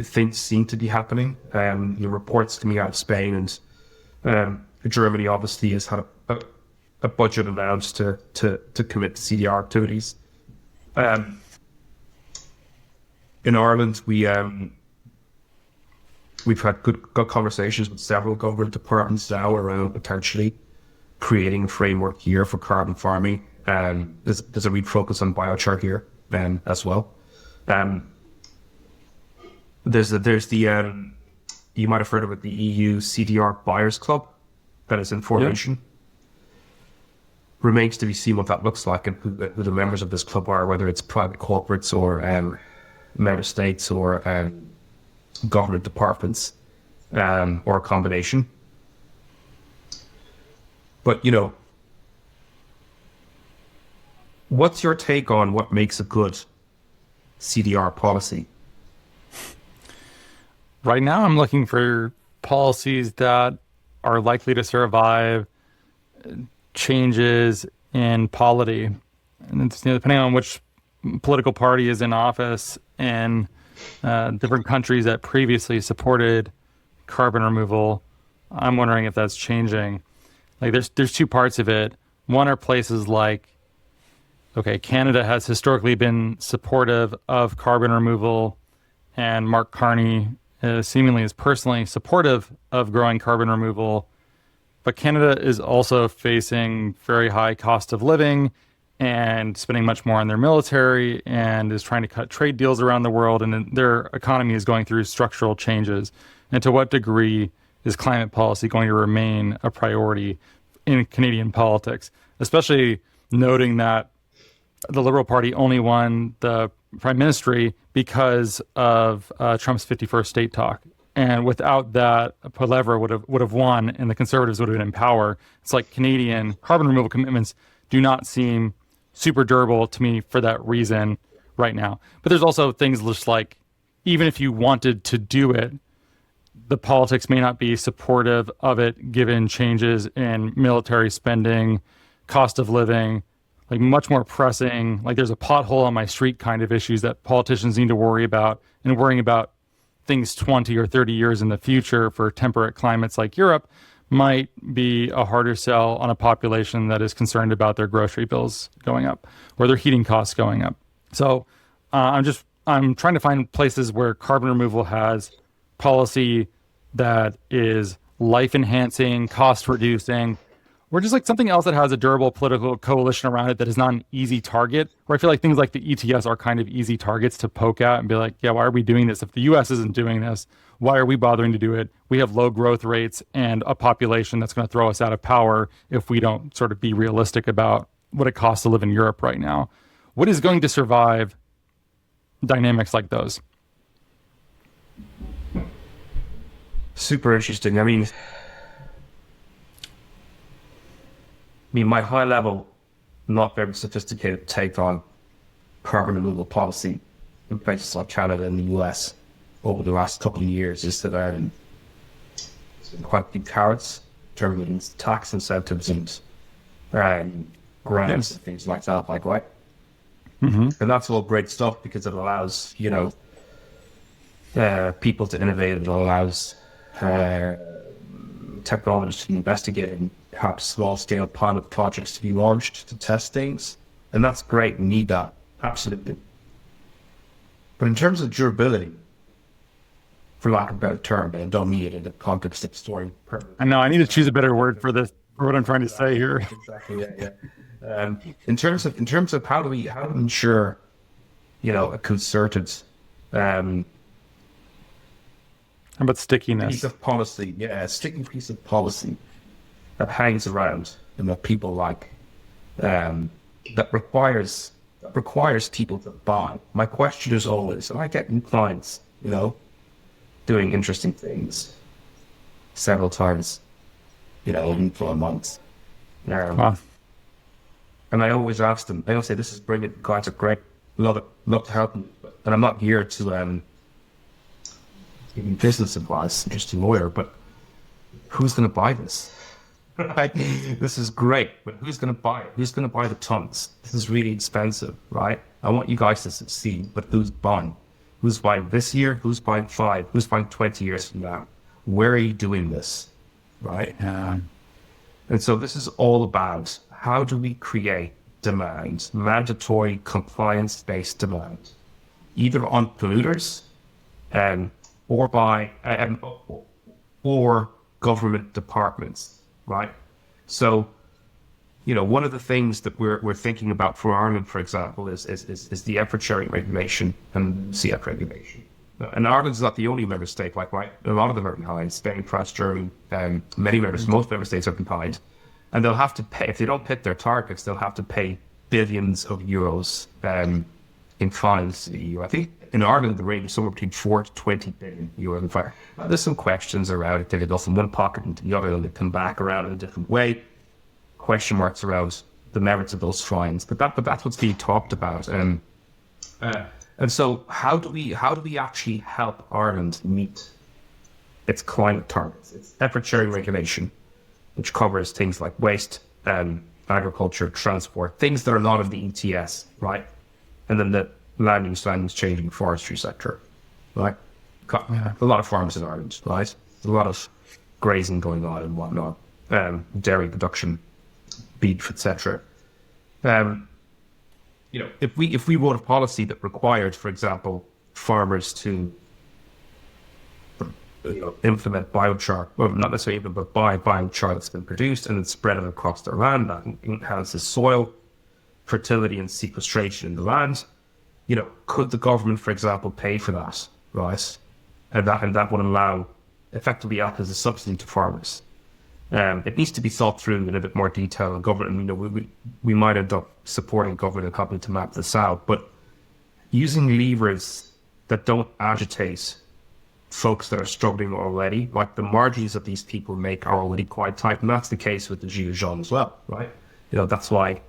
things seem to be happening. The reports coming out of Spain and Germany obviously has had a budget announced to commit to CDR activities. In Ireland, we've had good conversations with several government departments now around potentially creating a framework here for carbon farming. There's a real focus on biochar here as well. There's the you might have heard of it, the EU CDR Buyers Club that is in formation. Remains to be seen what that looks like and who the members of this club are, whether it's private corporates or member states or government departments or a combination. But, what's your take on what makes a good CDR policy? Right now, I'm looking for policies that are likely to survive changes in polity. And it's, depending on which political party is in office in different countries that previously supported carbon removal, I'm wondering if that's changing. Like there's two parts of it. One are places like, Canada has historically been supportive of carbon removal, and Mark Carney seemingly is personally supportive of growing carbon removal. But Canada is also facing very high cost of living and spending much more on their military and is trying to cut trade deals around the world, and their economy is going through structural changes. And to what degree is climate policy going to remain a priority in Canadian politics, especially noting that the Liberal Party only won the prime ministry because of Trump's 51st state talk. And without that, Poilievre would have won, and the Conservatives would have been in power. It's like Canadian carbon removal commitments do not seem super durable to me for that reason right now. But there's also things just like, even if you wanted to do it, the politics may not be supportive of it given changes in military spending, cost of living, like much more pressing, like there's a pothole on my street kind of issues that politicians need to worry about, and worrying about things 20 or 30 years in the future for temperate climates like Europe might be a harder sell on a population that is concerned about their grocery bills going up or their heating costs going up. So I'm trying to find places where carbon removal has policy that is life enhancing, cost reducing, or just like something else that has a durable political coalition around it that is not an easy target, where I feel like things like the ETS are kind of easy targets to poke at and be like, yeah, why are we doing this? If the US isn't doing this, why are we bothering to do it? We have low growth rates and a population that's going to throw us out of power if we don't sort of be realistic about what it costs to live in Europe right now. What is going to survive dynamics like those? Super interesting. I mean, my high level, not very sophisticated take on carbon removal policy in places like Canada and the US over the last couple of years is that it's been quite big carrots in terms of tax incentives and grants and things like that, right? Mm-hmm. And that's all great stuff because it allows, people to innovate. It allows technologists to investigate and perhaps small-scale pilot projects to be launched to test things. And that's great. We need that. Absolutely. But in terms of durability, for lack of a better term, and I don't mean it in the context of story. I know. I need to choose a better word for this, for what I'm trying to say here. Exactly. Yeah. In terms of how do we ensure, a concerted How about stickiness? Piece of policy, a sticking piece of policy that hangs around and that people like, that requires people to buy. My question is always, am I getting clients, doing interesting things several times, for a month? Wow. And I always ask them, I always say, this is brilliant, clients are great, love it, love to help them. And I'm not here to give you business advice, I'm just a lawyer, but who's going to buy this? Right? This is great, but who's going to buy it? Who's going to buy the tons? This is really expensive, right? I want you guys to succeed, but who's buying? Who's buying this year? Who's buying 5? Who's buying 20 years from now? Where are you doing this, right? Yeah. And so this is all about how do we create demand, mandatory compliance-based demand, either on polluters or government departments, right? So one of the things that we're thinking about for Ireland, for example, is the effort sharing regulation and CF regulation. And Ireland's not the only member state, right? A lot of them are behind. Spain, France, Germany, most member states are behind. And they'll have to pay, if they don't hit their targets, they'll have to pay billions of euros in fines to the EU. I think in Ireland, the rate is somewhere between 4 to 20 billion euros in fine. There's some questions around it. They go from one pocket into the other, and they come back around in a different way. Question marks around the merits of those fines. But that's what's being talked about. And so how do we actually help Ireland meet its climate targets? It's effort sharing regulation, which covers things like waste, agriculture, transport, things that are not in the ETS, right? And then the land use changing forestry sector, right? A lot of farms in Ireland, right? There's a lot of grazing going on and whatnot, dairy production, beef, etc. If we wrote a policy that required, for example, farmers to implement biochar, well, not necessarily even, but buy biochar that's been produced and then spread it across their land, that enhances soil fertility and sequestration in the land. Could the government, for example, pay for that, right? And that would allow, effectively act as a subsidy to farmers. It needs to be thought through in a bit more detail. And government, we might end up supporting government and helping to map this out, but using levers that don't agitate folks that are struggling already, like the margins that these people make are already quite tight, and that's the case with the Gilets jaunes as well, right? That's why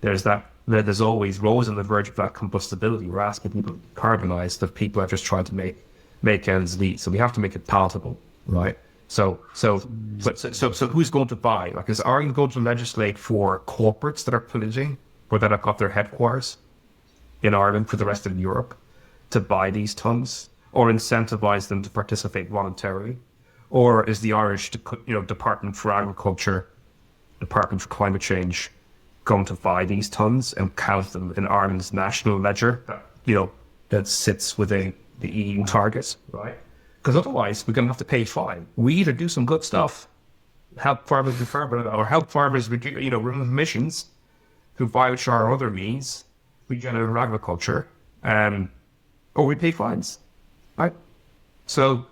there's always rows on the verge of that combustibility. We're asking people to decarbonize, that people are just trying to make ends meet. So we have to make it palatable, right? So who's going to buy? Like, is Ireland going to legislate for corporates that are polluting or that have got their headquarters in Ireland for the rest of Europe to buy these tons, or incentivize them to participate voluntarily? Or is the Irish, Department for Agriculture, Department for Climate Change, going to buy these tons and count them in Ireland's national ledger that sits within the EU targets, right? Because otherwise we're going to have to pay a fine. We either do some good stuff, help farmers decarbonize, or help farmers remove emissions through biochar or other means, regenerative agriculture, or we pay fines, right? So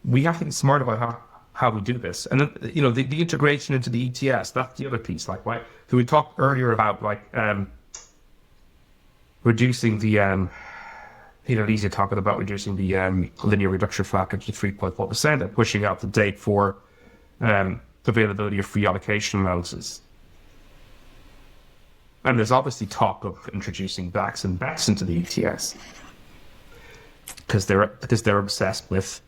we have to be smart about how we do this. And then, the integration into the ETS, that's the other piece, right? So we talked earlier about reducing the, Lisa talking about reducing the linear reduction factor to 3.4% and pushing out the date for availability of free allocation allowances. And there's obviously talk of introducing BACs and BECs into the ETS because they're obsessed with,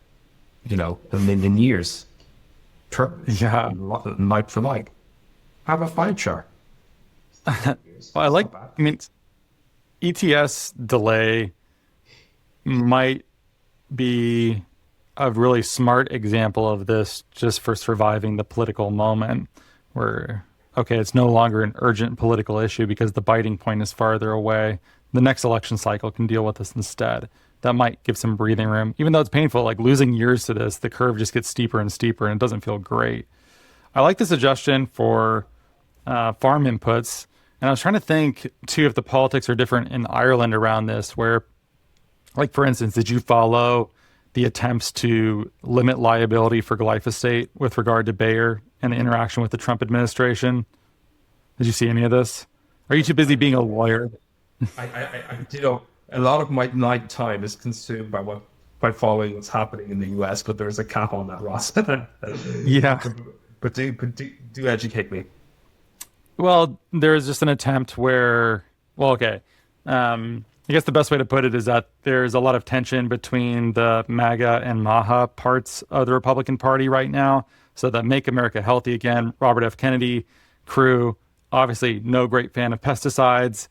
a million years. Yeah. Like for like. Have a biochar. Well, ETS delay might be a really smart example of this, just for surviving the political moment where, okay, it's no longer an urgent political issue because the biting point is farther away. The next election cycle can deal with this instead. That might give some breathing room. Even though it's painful, like losing years to this, the curve just gets steeper and steeper and it doesn't feel great. I like the suggestion for farm inputs. And I was trying to think too if the politics are different in Ireland around this, where, like, for instance, did you follow the attempts to limit liability for glyphosate with regard to Bayer and the interaction with the Trump administration? Did you see any of this? Are you too busy being a lawyer? A lot of my night time is consumed by following what's happening in the US, but there's a cap on that, Ross. Yeah. But do educate me. Well, there's just an attempt where, I guess the best way to put it is that there's a lot of tension between the MAGA and MAHA parts of the Republican Party right now. So the Make America Healthy Again, Robert F. Kennedy crew, obviously no great fan of pesticides,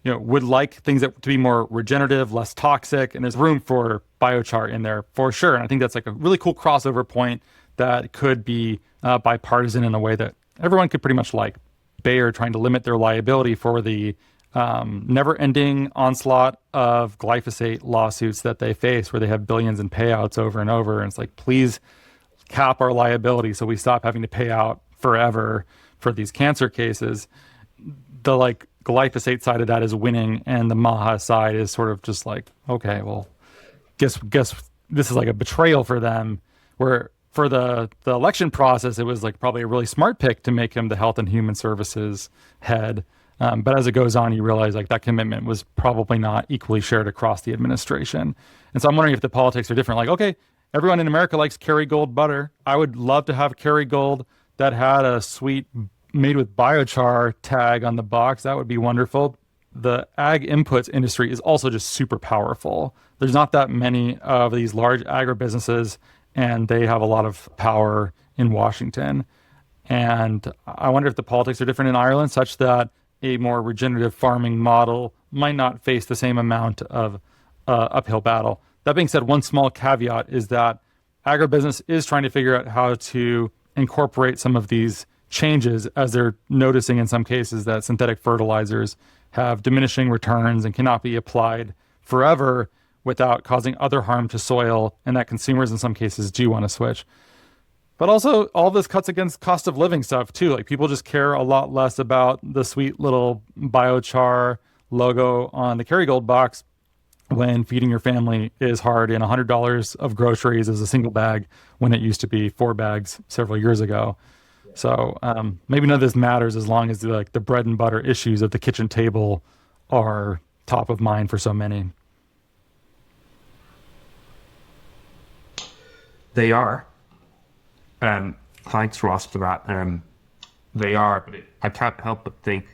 would like things to be more regenerative, less toxic, and there's room for biochar in there for sure. And I think that's like a really cool crossover point that could be bipartisan in a way that everyone could pretty much like. Bayer trying to limit their liability for the never-ending onslaught of glyphosate lawsuits that they face, where they have billions in payouts over and over. And it's like, please cap our liability so we stop having to pay out forever for these cancer cases, the like glyphosate side of that is winning, and the Maha side is sort of just like, okay, well, guess this is like a betrayal for them. Where for the election process, it was like probably a really smart pick to make him the Health and Human Services head. But as it goes on, you realize like that commitment was probably not equally shared across the administration. And so I'm wondering if the politics are different. Like, okay, everyone in America likes Kerrygold butter. I would love to have Kerrygold that had a sweet made with biochar tag on the box. That would be wonderful. The ag inputs industry is also just super powerful. There's not that many of these large agribusinesses, and they have a lot of power in Washington. And I wonder if the politics are different in Ireland, such that a more regenerative farming model might not face the same amount of uphill battle. That being said, one small caveat is that agribusiness is trying to figure out how to incorporate some of these changes, as they're noticing in some cases that synthetic fertilizers have diminishing returns and cannot be applied forever without causing other harm to soil, and that consumers in some cases do want to switch. But also, all this cuts against cost of living stuff too. Like, people just care a lot less about the sweet little biochar logo on the Kerrygold box when feeding your family is hard, and $100 of groceries is a single bag when it used to be 4 bags several years ago. So maybe none of this matters as long as the bread and butter issues at the kitchen table are top of mind for so many. They are. Thanks, Ross, for that. They are, but I can't help but think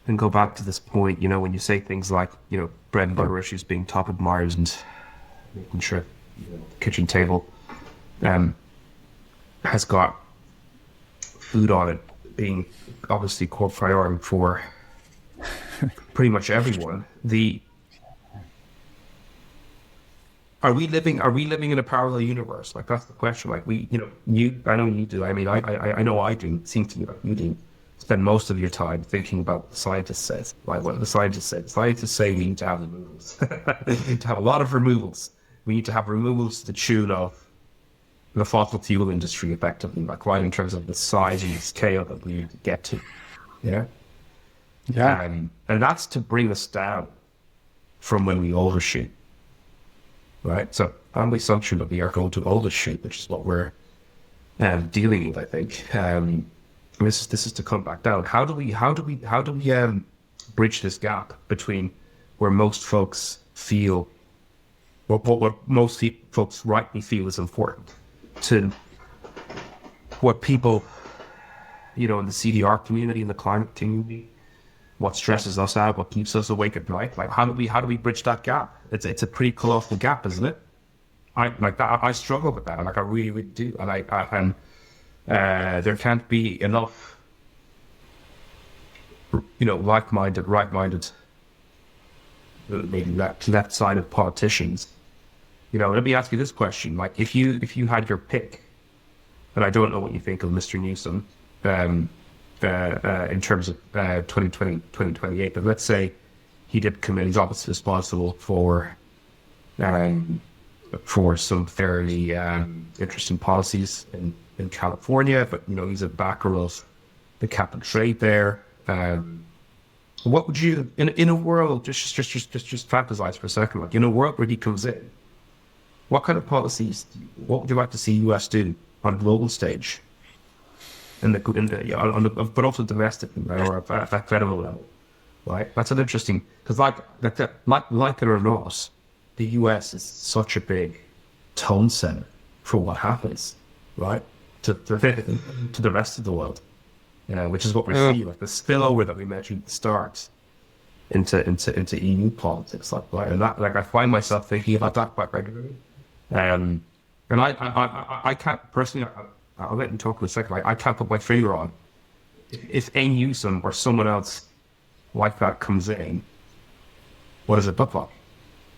and go back to this point, when you say things like, bread and butter issues being top of mind and making sure the kitchen table has got food on it being obviously core priority for pretty much everyone. Are we living in a parallel universe? Like, that's the question. Like, I know you do. I mean, I know I do. It seems to me like you do spend most of your time thinking about what the scientist says. Right? What the scientists say. The scientists say we need to have removals. We need to have a lot of removals. We need to have removals to the tune of the fossil fuel industry, effectively, like, right, in terms of the size and the scale that we need to get to. Yeah. And that's to bring us down from when we overshoot. Right, so on the assumption that we are going to overshoot, which is what we're dealing with, I think. This is to come back down. How do we bridge this gap between where most folks feel, what most folks rightly feel is important, to what people, in the CDR community, in the climate community, what stresses us out, what keeps us awake at night? Like, how do we bridge that gap? It's a pretty colossal gap, isn't it? I struggle with that. Like, I really, really do. And there can't be enough, like-minded, right-minded, maybe left side of politicians. Let me ask you this question: like, if you had your pick, and I don't know what you think of Mr. Newsom, in terms of 2020, 2028, but let's say he did commit, he's obviously responsible for some fairly interesting policies in California, but he's a backer of the cap and trade there. What would you, in a world, just fantasize for a second, like, in a world where he comes in, what kind of policies, what would you like to see US do on a global stage? But also domestically, right, or at that federal level, right? That's an interesting, because like it or not, the US is such a big tone setter for what happens, right, to the rest of the world, which is what we see, like the spillover that we mentioned at the start into EU politics, like, and that, like, I find myself thinking about that quite regularly, and I can't personally. I'll let you talk in a second. I can't put my finger on if a Newsom or someone else like that comes in. What does it look like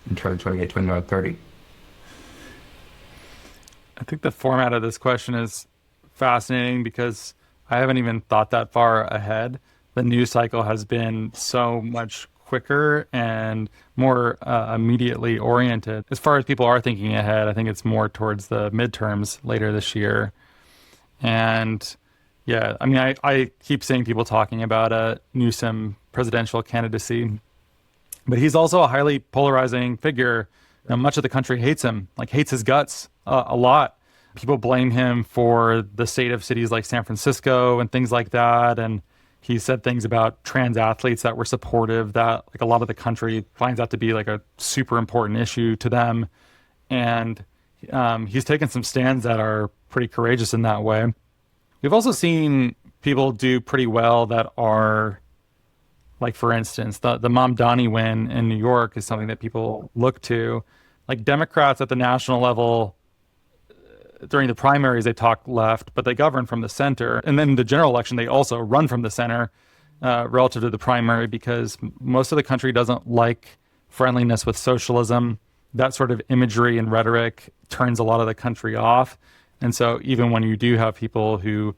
in 2028, 29, 30? I think the format of this question is fascinating because I haven't even thought that far ahead. The news cycle has been so much quicker and more immediately oriented. As far as people are thinking ahead, I think it's more towards the midterms later this year. And Yeah, I mean, I keep seeing people talking about a Newsom presidential candidacy, but he's also a highly polarizing figure. You know, much of the country hates him, like hates his guts a lot. People blame him for the state of cities like San Francisco and things like that. And he said things about trans athletes that were supportive, that like a lot of the country finds that to be like a super important issue to them. And he's taken some stands that are pretty courageous in that way. We've also seen people do pretty well that are, like, for instance, the Mamdani win in New York is something that people look to. Like, Democrats at the national level, during the primaries, they talk left, but they govern from the center. And then the general election, they also run from the center relative to the primary, because most of the country doesn't like friendliness with socialism. That sort of imagery and rhetoric turns a lot of the country off. And so even when you do have people who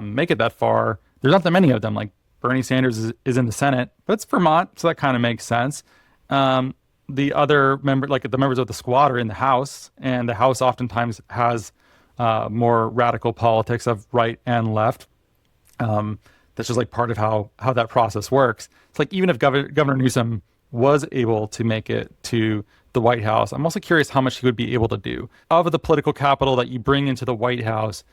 make it that far, there's not that many of them. Like Bernie Sanders is in the Senate, but it's Vermont, so that kind of makes sense. The other member, like the members of the squad, are in the House, and the House oftentimes has more radical politics of right and left. That's just like part of how that process works. It's like, even if Governor Newsom was able to make it to the White House, I'm also curious how much he would be able to do. Of the political capital that you bring into the White House,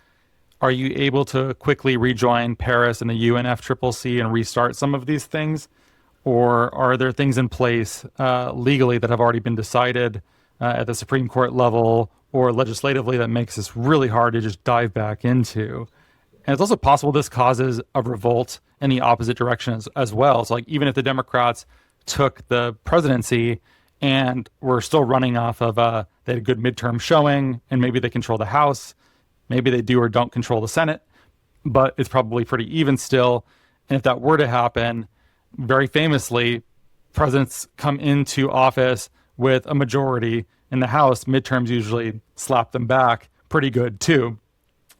are you able to quickly rejoin Paris and the UNFCCC and restart some of these things? Or are there things in place legally that have already been decided at the Supreme Court level or legislatively that makes this really hard to just dive back into? And it's also possible this causes a revolt in the opposite direction as well. So like, even if the Democrats took the presidency and were still running off of they had a good midterm showing, and maybe they control the House, maybe they do or don't control the Senate, but it's probably pretty even still. And if that were to happen, very famously, presidents come into office with a majority in the House. Midterms usually slap them back pretty good too.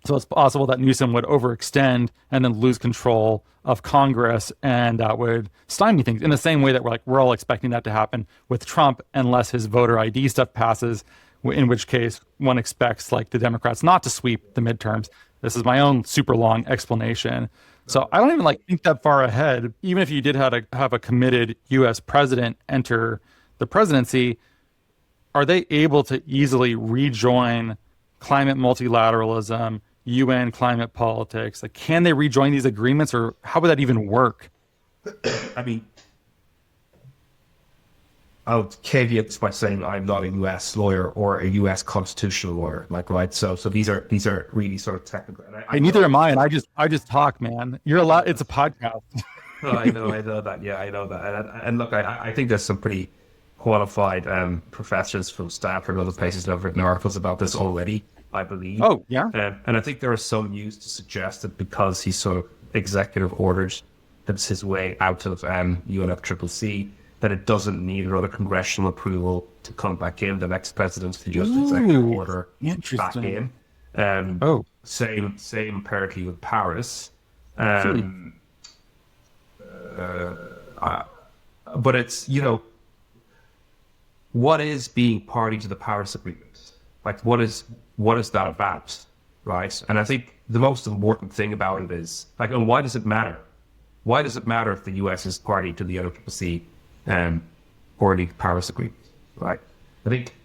So it's possible that Newsom would overextend and then lose control of Congress, and that would stymie things in the same way that we're all expecting that to happen with Trump, unless his voter ID stuff passes, in which case one expects like the Democrats not to sweep the midterms. This is my own super long explanation. So I don't even think that far ahead. Even if you did have a committed U.S. president enter the presidency, are they able to easily rejoin climate multilateralism, UN climate politics? Like, can they rejoin these agreements, or how would that even work? I mean, I'll caveat this by saying I'm not a U.S. lawyer or a U.S. constitutional lawyer, right? So these are really sort of technical. And neither am I, and I just talk, man. You're allowed. It's a podcast. I know that. Yeah, I know that. And look, I think there's some pretty qualified professors from Stanford and other places that have written articles about this already, I believe. Oh, yeah. And I think there are some news to suggest that because he sort of executive orders that's his way out of UNFCCC, that it doesn't need another congressional approval to come back in. The next president to just executive order back in. Same apparently with Paris. But it's, what is being party to the Paris Agreement? Like, what is that about, right? And I think the most important thing about it is, like, and why does it matter? Why does it matter if the U.S. is party to the UNFCCC or the Paris Agreement, right? I think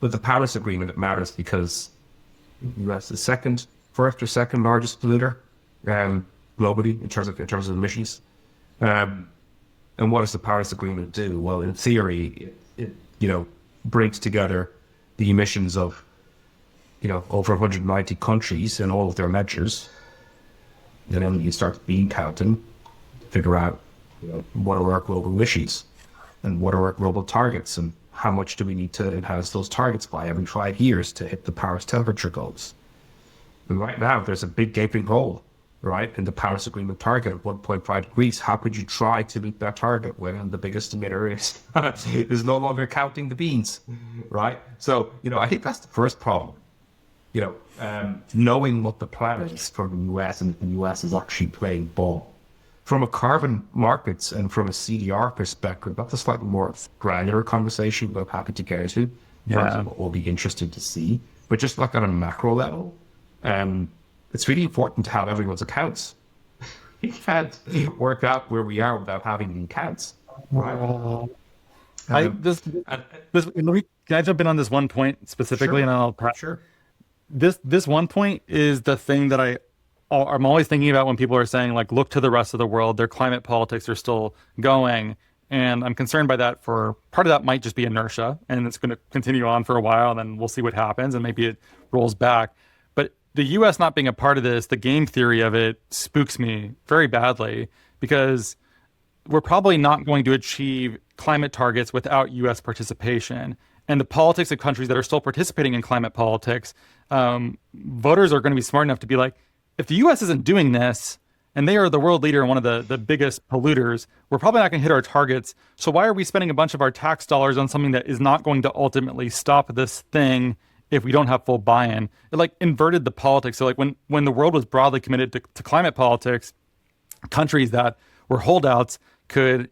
with the Paris Agreement, it matters because the U.S. is first or second largest polluter globally in terms of emissions. And what does the Paris Agreement do? Well, in theory, it brings together the emissions of over 190 countries and all of their measures. And then you start bean counting to figure out what are our global emissions and what are our global targets, and how much do we need to enhance those targets by every 5 years to hit the Paris temperature goals. And right now, there's a big gaping hole, right, in the Paris Agreement target of 1.5 degrees. How could you try to meet that target when the biggest emitter is no longer counting the beans, right? So, I think that's the first problem. Knowing what the plan is for the US, and the US is actually playing ball. From a carbon markets and from a CDR perspective, that's a slightly more granular conversation, but I'm happy to get into. Yeah. We'll be interested to see. But just like on a macro level, it's really important to have everyone's accounts. You can't work out where we are without having the accounts. Right? I this this let me, can I jump in on this one point specifically, Sure. and then I'll Sure. this one point is the thing that I'm always thinking about when people are saying like look to the rest of the world, their climate politics are still going, and I'm concerned by that. For part of that might just be inertia, and it's going to continue on for a while, and then we'll see what happens, and maybe it rolls back. But the U.S. not being a part of this, the game theory of it spooks me very badly, because we're probably not going to achieve climate targets without U.S. participation. And the politics of countries that are still participating in climate politics, voters are going to be smart enough to be like, if the U.S. isn't doing this, and they are the world leader and one of the biggest polluters, we're probably not going to hit our targets. So why are we spending a bunch of our tax dollars on something that is not going to ultimately stop this thing if we don't have full buy-in? It like inverted the politics. So like when the world was broadly committed to climate politics, countries that were holdouts could,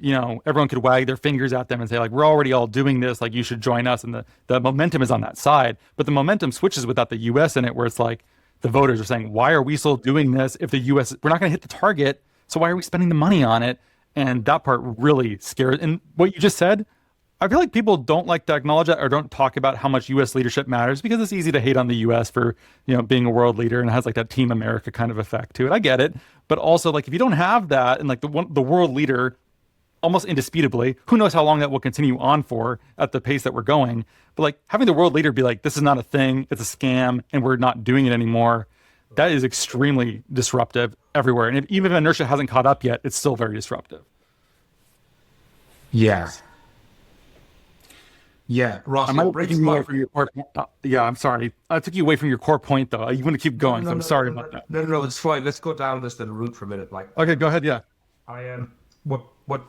everyone could wag their fingers at them and say like, we're already all doing this, like you should join us. And the momentum is on that side, but the momentum switches without the US in it, where it's like the voters are saying, why are we still doing this if the US, we're not going to hit the target, so why are we spending the money on it? And that part really scares. And what you just said, I feel like people don't like to acknowledge that or don't talk about how much U.S. leadership matters, because it's easy to hate on the U.S. for, being a world leader, and it has like that Team America kind of effect to it. I get it. But also, like, if you don't have that and like the world leader, almost indisputably, who knows how long that will continue on for at the pace that we're going. But like having the world leader be like, this is not a thing, it's a scam, and we're not doing it anymore, that is extremely disruptive everywhere. And even if inertia hasn't caught up yet, it's still very disruptive. Yeah. Yeah, Ross, I'm taking you away from your core. Yeah, I'm sorry. I took you away from your core point, though. You want to keep going, so I'm sorry about that. No, it's fine. Let's go down this little route for a minute. Like, okay, go ahead. Yeah, I am. What?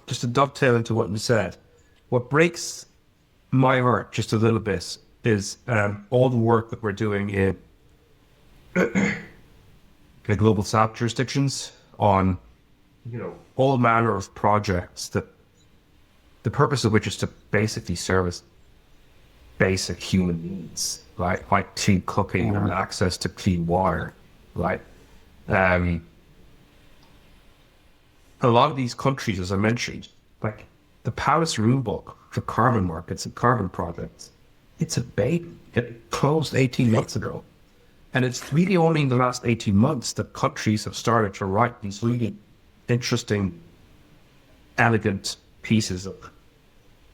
Just to dovetail into what you said, what breaks my heart just a little bit is all the work that we're doing in the global south jurisdictions on, all manner of projects that the purpose of which is to basically service basic human needs, right? Like clean cooking and access to clean water, right? A lot of these countries, as I mentioned, like the Paris rulebook for carbon markets and carbon projects, it's a baby. It closed 18 months ago. And it's really only in the last 18 months that countries have started to write these really interesting, elegant pieces of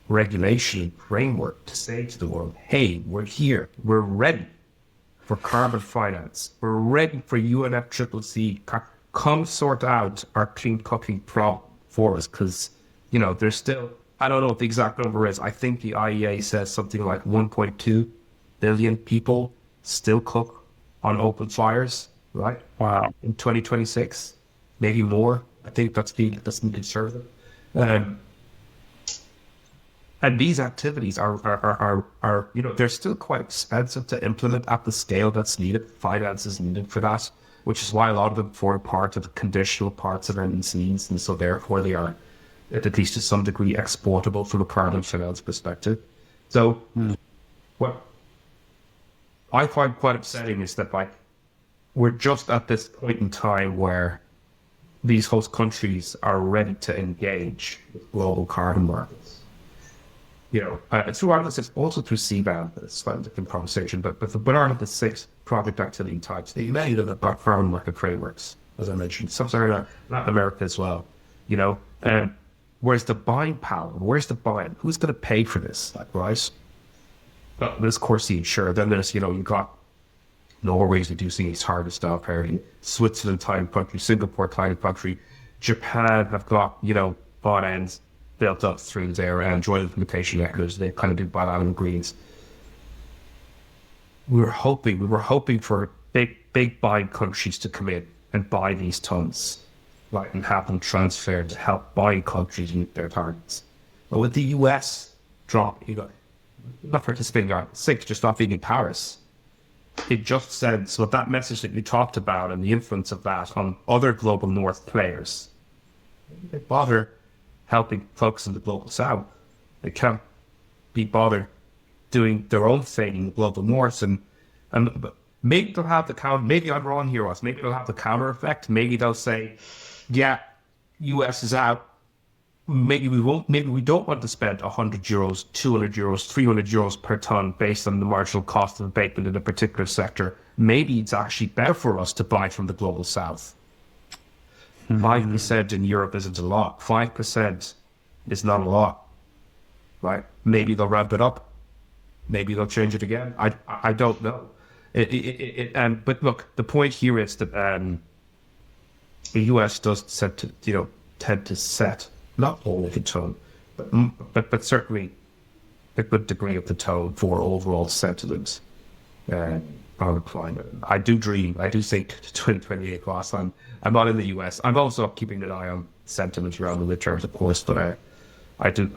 regulation framework to say to the world, hey, we're here, we're ready for carbon finance, we're ready for UNFCCC, come sort out our clean cooking problem for us, because, there's still, I don't know what the exact number is, I think the IEA says something like 1.2 billion people still cook on open fires, right? Wow. In 2026, maybe more. I think that's the conservative. And these activities are they're still quite expensive to implement at the scale that's needed. Finance is needed for that, which is why a lot of them form part of the conditional parts of NDCs, and so therefore they are, at least to some degree, exportable from a carbon finance perspective. So what I find quite upsetting is that we're just at this point in time where these host countries are ready to engage with global carbon markets. Through Article also through CBAM, it's a slightly different conversation, but Article 6 project activity types, many of them have got carbon market frameworks, as I mentioned, Sub-Saharan Latin America as well. Where's the buying power? Where's the buying? Who's going to pay for this? Right? Well, there's CORSIA, sure. Then there's, you've got Norway's reducing its hardest stop area, Switzerland, time country, Singapore, time country, Japan have got, bought ends built up through their joint implementation records. They kind of do bilateral agreements. We were hoping for big buying countries to come in and buy these tons, right, and have them transferred to help buying countries meet their targets. But with the US drop, not participating in Article 6, just not being in Paris, it just sends what that message that we talked about and the influence of that on other global north players. They bother helping folks in the global south. They can't be bothered doing their own thing in the global north. And Maybe they'll have the counter. Maybe I'm wrong here, Ross. Maybe they'll have the counter effect. Maybe they'll say, yeah, US is out. Maybe we won't. Maybe we don't want to spend €100, €200, €300 per ton based on the marginal cost of abatement in a particular sector. Maybe it's actually better for us to buy from the global south. 5% in Europe isn't a lot. 5% is not a lot, right? Maybe they'll ramp it up. Maybe they'll change it again. I don't know. But look, the point here is that the US does tend to set not all of the tone, but certainly a good degree of the tone for overall sentiment on the climate. I do think 2028 Ross. I'm not in the US. I'm also keeping an eye on sentiment around the midterms, of course, but I do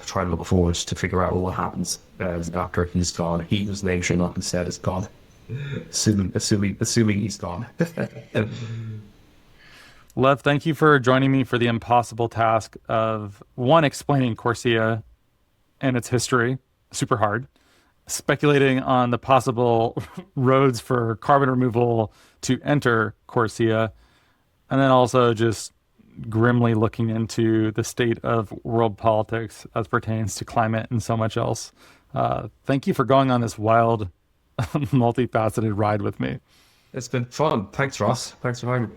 try to look forward to figure out what happens after he's gone. He whose name should not be said is gone. Assuming he's gone. Lev, thank you for joining me for the impossible task of, one, explaining CORSIA and its history, super hard, speculating on the possible roads for carbon removal to enter CORSIA, and then also just grimly looking into the state of world politics as pertains to climate and so much else. Thank you for going on this wild, multifaceted ride with me. It's been fun. Thanks, Ross. Thanks for having me.